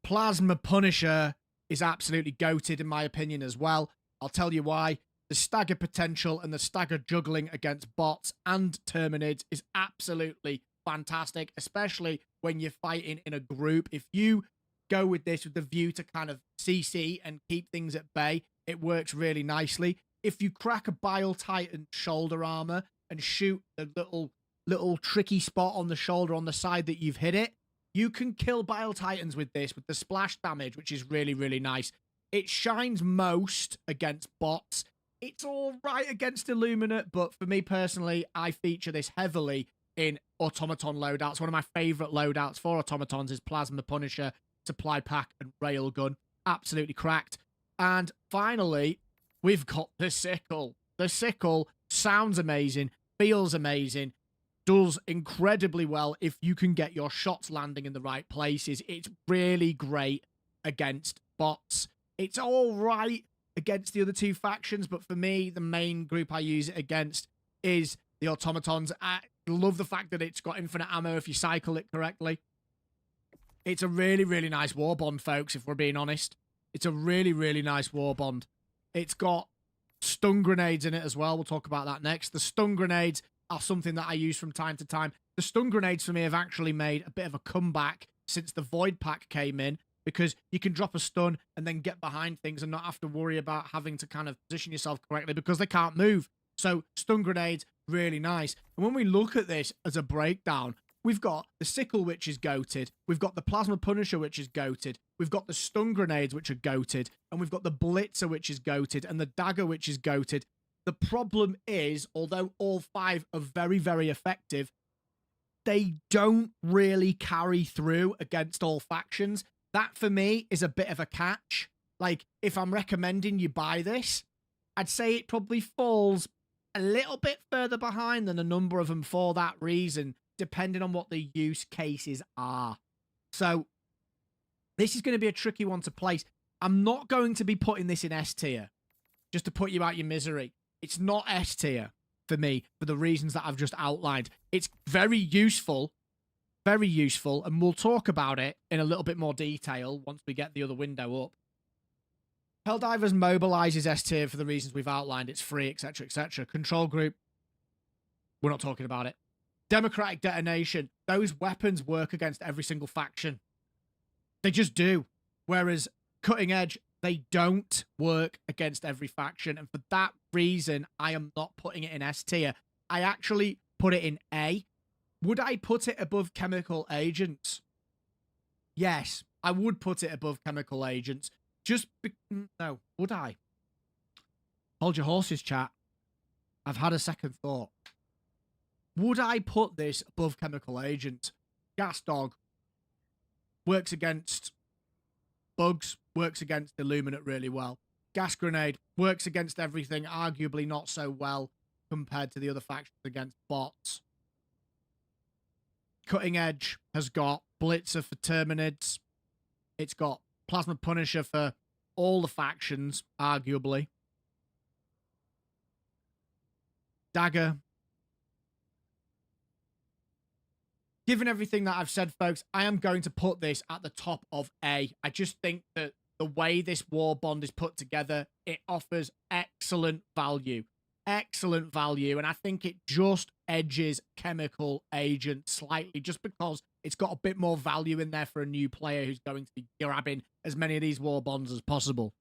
Plasma Punisher is absolutely goated in my opinion as well. I'll tell you why. The stagger potential and the stagger juggling against bots and Terminids is absolutely fantastic, especially when you're fighting in a group. If you go with this with the view to kind of CC and keep things at bay, it works really nicely. If you crack a Bile Titan shoulder armor and shoot a little tricky spot on the shoulder on the side that you've hit it, you can kill Bile Titans with this, with the splash damage, which is really nice. It shines most against bots. It's all right against Illumina, but for me personally, I feature this heavily in automaton loadouts. One of my favorite loadouts for automatons is Plasma Punisher, Supply Pack, and Railgun. Absolutely cracked. And finally, we've got the Sickle. The Sickle sounds amazing, feels amazing, does incredibly well if you can get your shots landing in the right places. It's really great against bots. It's all right against the other two factions, but for me, the main group I use it against is the automatons. I love the fact that it's got infinite ammo if you cycle it correctly. It's a really nice Warbond, folks, if we're being honest. It's a really, really nice Warbond. It's got stun grenades in it as well. We'll talk about that next. The stun grenades are something that I use from time to time. The stun grenades for me have actually made a bit of a comeback since the Void Pack came in, because you can drop a stun and then get behind things and not have to worry about having to kind of position yourself correctly because they can't move. So stun grenades, really nice. And when we look at this as a breakdown, we've got the Sickle, which is goated. We've got the Plasma Punisher, which is goated. We've got the stun grenades, which are goated. And we've got the Blitzer, which is goated. And the Dagger, which is goated. The problem is, although all 5 are very, very effective, they don't really carry through against all factions. That, for me, is a bit of a catch. Like, if I'm recommending you buy this, I'd say it probably falls a little bit further behind than a number of them for that reason, depending on what the use cases are. So, this is going to be a tricky one to place. I'm not going to be putting this in S tier, just to put you out your misery. It's not S tier for me, for the reasons that I've just outlined. It's very useful, and we'll talk about it in a little bit more detail once we get the other window up. Helldivers Mobilize is S tier for the reasons we've outlined. It's free, etc., etc. Control Group, we're not talking about it. Democratic Detonation, those weapons work against every single faction. They just do. Whereas Cutting Edge, they don't work against every faction. And for that reason, I am not putting it in S tier. I actually put it in A. Would I put it above Chemical Agents? Yes, I would put it above Chemical Agents. No, would I? Hold your horses, chat. I've had a second thought. Would I put this above Chemical Agents? Gas Dog works against bugs, works against Illuminate really well. Gas Grenade works against everything, arguably not so well compared to the other factions against bots. Cutting Edge has got Blitzer for Terminids. It's got Plasma Punisher for all the factions, arguably. Dagger. Given everything that I've said, folks, I am going to put this at the top of A. I just think that the way this Warbond is put together, it offers excellent value. Excellent value. And I think it just edges Chemical Agent slightly, just because it's got a bit more value in there for a new player who's going to be grabbing as many of these Warbonds as possible.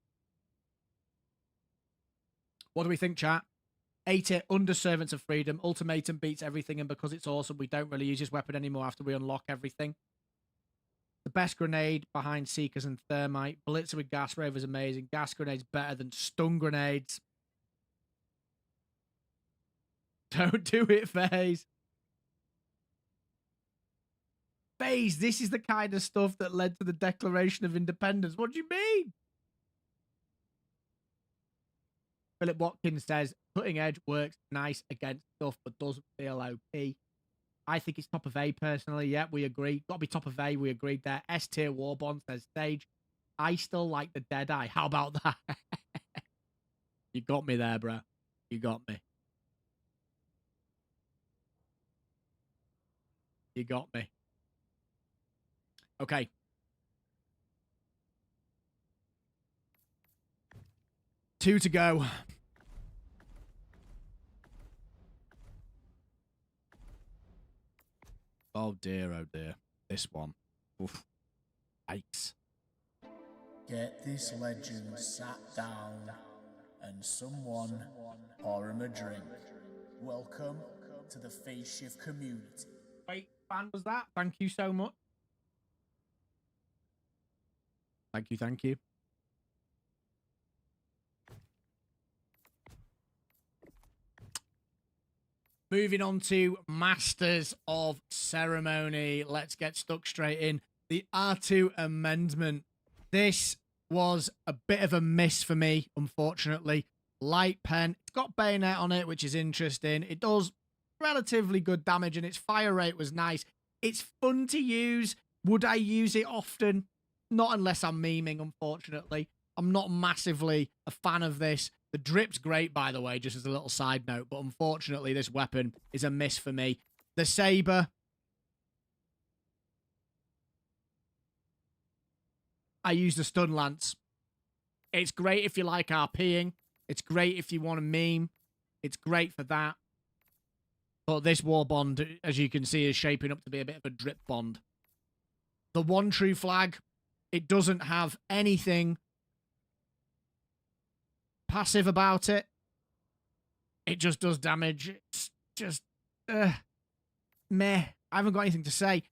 What do we think, chat? 8 under Servants of Freedom. Ultimatum beats everything, and because it's awesome, we don't really use this weapon anymore after we unlock everything. The best grenade behind Seekers and Thermite. Blitzer with Gas Rave is amazing. Gas Grenade's better than stun grenades. Don't do it, FaZe. FaZe, this is the kind of stuff that led to the Declaration of Independence. What do you mean? Philip Watkins says, Cutting Edge works nice against stuff, but doesn't feel OP. I think it's top of A, personally. Yeah, we agree. Got to be top of A. We agreed there. S tier Warbond says Stage. I still like the Deadeye. How about that? You got me there, bro. You got me. You got me. Okay. Two to go. Oh dear, oh dear. This one. Oof. Yikes. Get this legend sat down and someone pour him a drink. Welcome to the Phase Shift community. Wait, fan was that? Thank you so much. Thank you, thank you. Moving on to Masters of Ceremony. Let's get stuck straight in. The R2 amendment. This was a bit of a miss for me, unfortunately. Light pen. It's got bayonet on it, which is interesting. It does relatively good damage, and its fire rate was nice. It's fun to use. Would I use it often? Not unless I'm memeing, unfortunately. I'm not massively a fan of this. The drip's great, by the way, just as a little side note, but unfortunately, this weapon is a miss for me. The Saber. I used the Stun Lance. It's great if you like RPing. It's great if you want a meme. It's great for that. But this Warbond, as you can see, is shaping up to be a bit of a drip bond. The one true flag, it doesn't have anything passive about it. It just does damage. It's just, meh. I haven't got anything to say.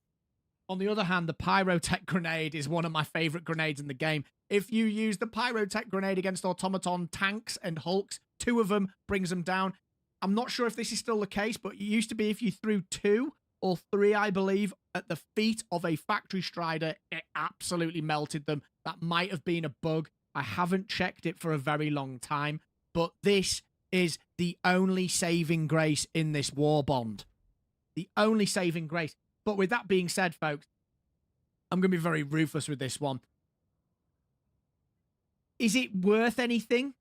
On the other hand, the pyrotech grenade is one of my favorite grenades in the game. If you use the pyrotech grenade against automaton tanks and hulks, 2 of them brings them down. I'm not sure if this is still the case, but it used to be if you threw 2 or 3, I believe, at the feet of a factory strider, it absolutely melted them. That might have been a bug. I haven't checked it for a very long time, but this is the only saving grace in this Warbond. The only saving grace. But with that being said, folks, I'm going to be very ruthless with this one. Is it worth anything,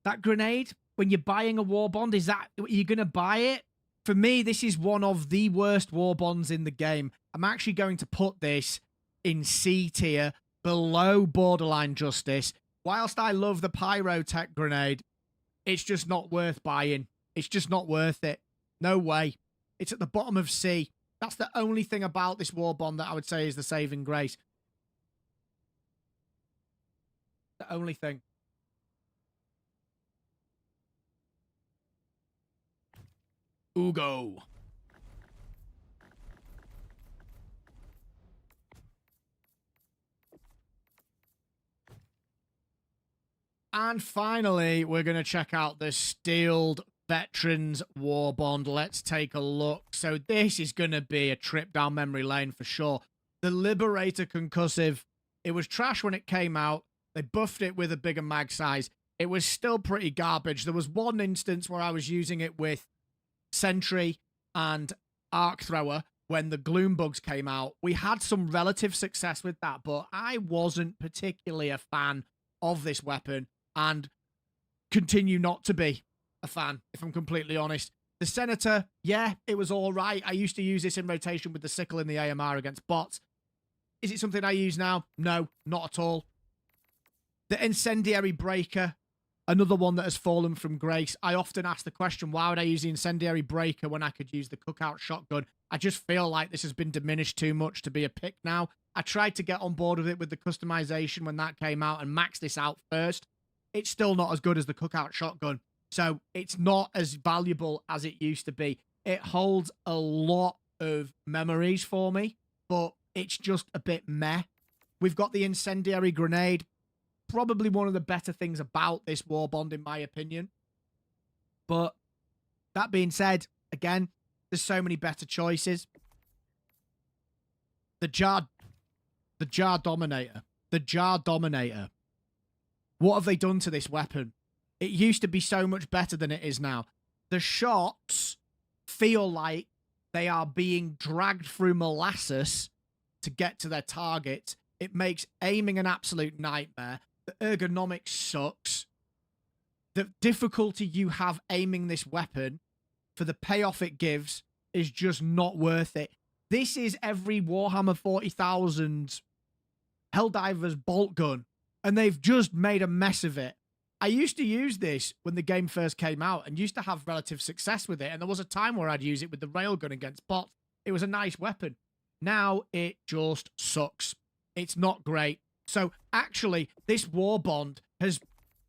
that grenade? When you're buying a Warbond, is that, are you going to buy it? For me, this is one of the worst Warbonds in the game. I'm actually going to put this in C tier, below borderline justice. Whilst I love the pyrotech grenade, it's just not worth buying. It's just not worth it. No way. It's at the bottom of C. That's the only thing about this Warbond that I would say is the saving grace. The only thing. Ugo. And finally, we're going to check out the Steeled Veterans Warbond. Let's take a look. So this is going to be a trip down memory lane for sure. The Liberator Concussive, it was trash when it came out. They buffed it with a bigger mag size. It was still pretty garbage. There was one instance where I was using it with Sentry and Arc Thrower when the Gloom bugs came out. We had some relative success with that, but I wasn't particularly a fan of this weapon and continue not to be a fan, if I'm completely honest. The Senator, yeah, it was all right. I used to use this in rotation with the Sickle in the AMR against bots. Is it something I use now? No, not at all. The Incendiary Breaker, another one that has fallen from grace. I often ask the question, why would I use the Incendiary Breaker when I could use the Cookout Shotgun? I just feel like this has been diminished too much to be a pick now. I tried to get on board with it with the customization when that came out and max this out first. It's still not as good as the Cookout Shotgun. So it's not as valuable as it used to be. It holds a lot of memories for me, but it's just a bit meh. We've got the Incendiary Grenade. Probably one of the better things about this Warbond, in my opinion. But that being said, again, there's so many better choices. The Jar Dominator. The Jar Dominator. What have they done to this weapon? It used to be so much better than it is now. The shots feel like they are being dragged through molasses to get to their target. It makes aiming an absolute nightmare. The ergonomics sucks. The difficulty you have aiming this weapon for the payoff it gives is just not worth it. This is every Warhammer 40,000 Helldivers bolt gun, and they've just made a mess of it. I used to use this when the game first came out and used to have relative success with it, and there was a time where I'd use it with the railgun against bots. It was a nice weapon. Now it just sucks. It's not great. So actually, this Warbond has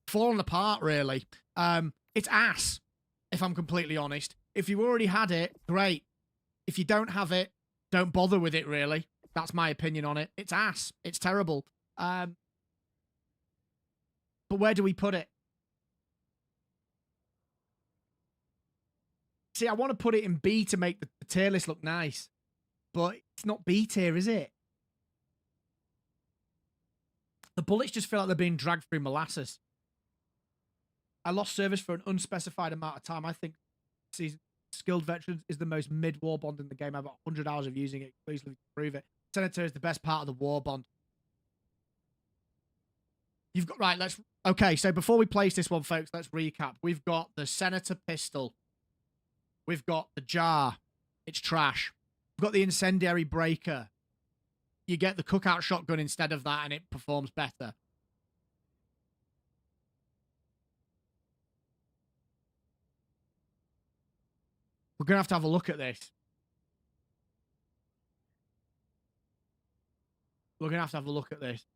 fallen apart, really. It's ass, if I'm completely honest. If you already had it, great. If you don't have it, don't bother with it, really. That's my opinion on it. It's ass. It's terrible. But where do we put it? See, I want to put it in B to make the tier list look nice. But it's not B tier, is it? The bullets just feel like they're being dragged through molasses. I lost service for an unspecified amount of time. I think Skilled Veterans is the most mid Warbond in the game. I've got 100 hours of using it exclusively to prove it. Senator is the best part of the Warbond. You've got, right, okay, so before we place this one, folks, let's recap. We've got the Senator pistol. We've got the Jar. It's trash. We've got the Incendiary Breaker. You get the Cookout Shotgun instead of that, and it performs better. We're going to have a look at this. We're going to have a look at this.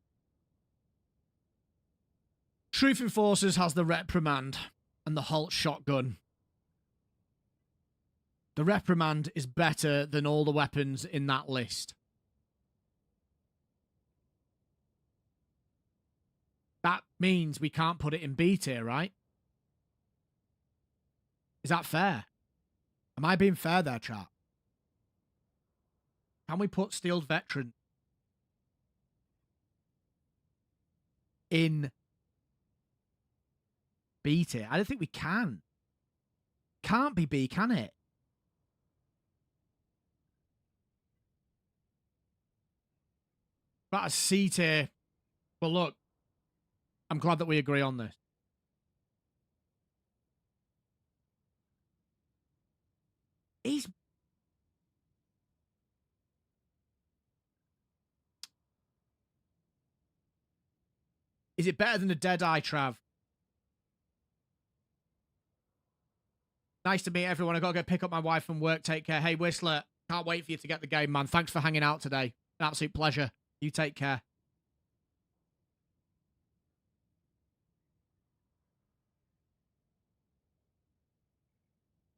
Truth Enforcers has the Reprimand and the Halt shotgun. The Reprimand is better than all the weapons in that list. That means we can't put it in B tier, right? Is that fair? Am I being fair there, chat? Can we put Steeled Veteran in B tier? I don't think we can. Can't be B, can it? That's C tier. But look, I'm glad that we agree on this. Is it better than a Deadeye, Trav? Nice to meet everyone. I got to go pick up my wife from work. Take care. Hey, Whistler, can't wait for you to get the game, man. Thanks for hanging out today. An absolute pleasure. You take care.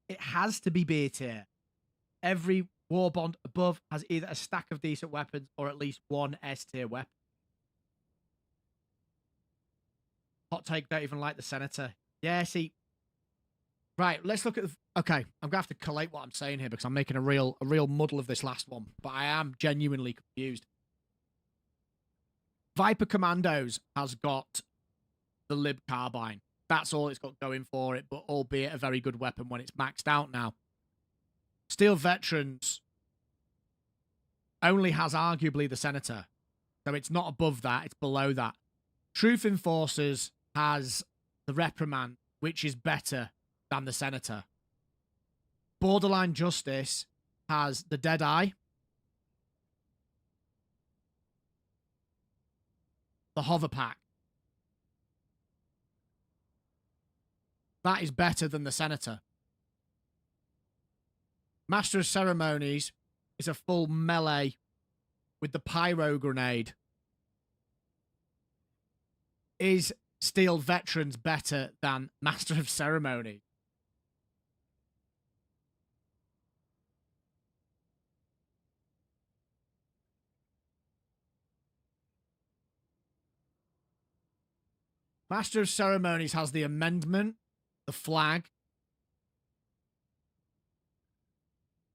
It has to be B tier. Every Warbond above has either a stack of decent weapons or at least one S tier weapon. Hot take, don't even like the Senator. Yeah, see. Right, let's look at the... Okay, I'm going to have to collate what I'm saying here because I'm making a real muddle of this last one. But I am genuinely confused. Viper Commandos has got the Lib Carbine. That's all it's got going for it, but albeit a very good weapon when it's maxed out now. Steel Veterans only has arguably the Senator. So it's not above that, it's below that. Truth Enforcers has the Reprimand, which is better than the Senator. Borderline Justice has the Deadeye, the Hover Pack. That is better than the Senator. Master of Ceremonies is a full melee with the Pyro Grenade. Is Steel Veterans better than Master of Ceremonies? Master of Ceremonies has the Amendment, the Flag,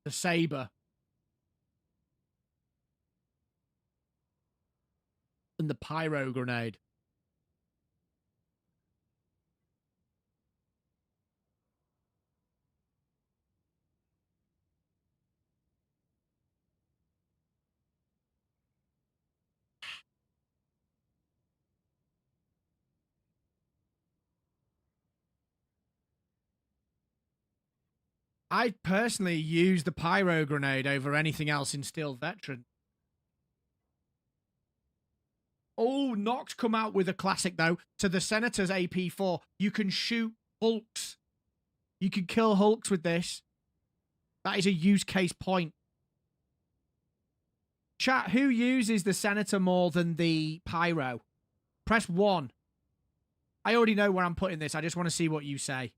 the Saber, and the Pyro Grenade. I personally use the Pyro Grenade over anything else in Steel Veteran. Oh, Nox come out with a classic, though. To the Senator's AP4, you can shoot Hulks. You can kill Hulks with this. That is a use case point. Chat, who uses the Senator more than the Pyro? Press 1. I already know where I'm putting this. I just want to see what you say.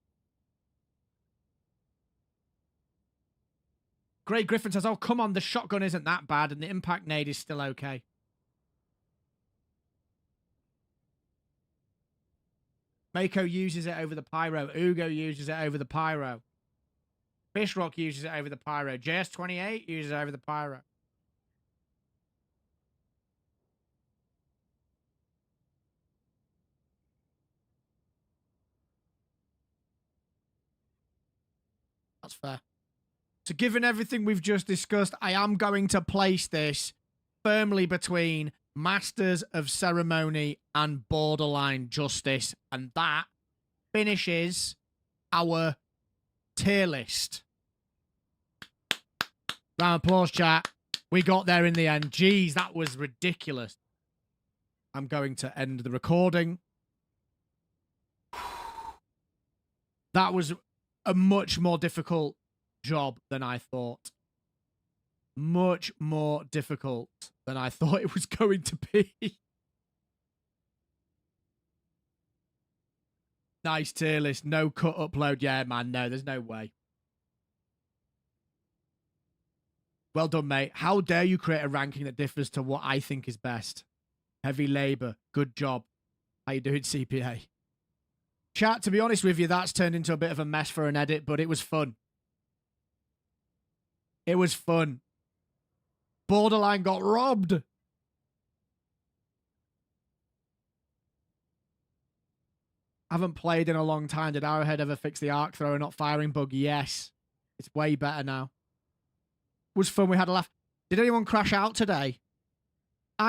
Grey Griffin says, oh, come on, the shotgun isn't that bad, and the impact nade is still okay. Mako uses it over the Pyro. Ugo uses it over the Pyro. Fishrock uses it over the Pyro. JS28 uses it over the Pyro. That's fair. So given everything we've just discussed, I am going to place this firmly between Masters of Ceremony and Borderline Justice. And that finishes our tier list. Round of applause, chat. We got there in the end. Jeez, that was ridiculous. I'm going to end the recording. That was a much more difficult job than I thought. Much more difficult than I thought it was going to be. Nice tier list. No cut upload. Yeah, man. No, there's no way. Well done, mate. How dare you create a ranking that differs to what I think is best? Heavy labor. Good job. How you doing, CPA? Chat, to be honest with you, that's turned into a bit of a mess for an edit, but it was fun. It was fun. Borderline got robbed. Haven't played in a long time. Did Arrowhead ever fix the arc thrower not firing bug? Yes. It's way better now. Was fun. We had a laugh. Did anyone crash out today?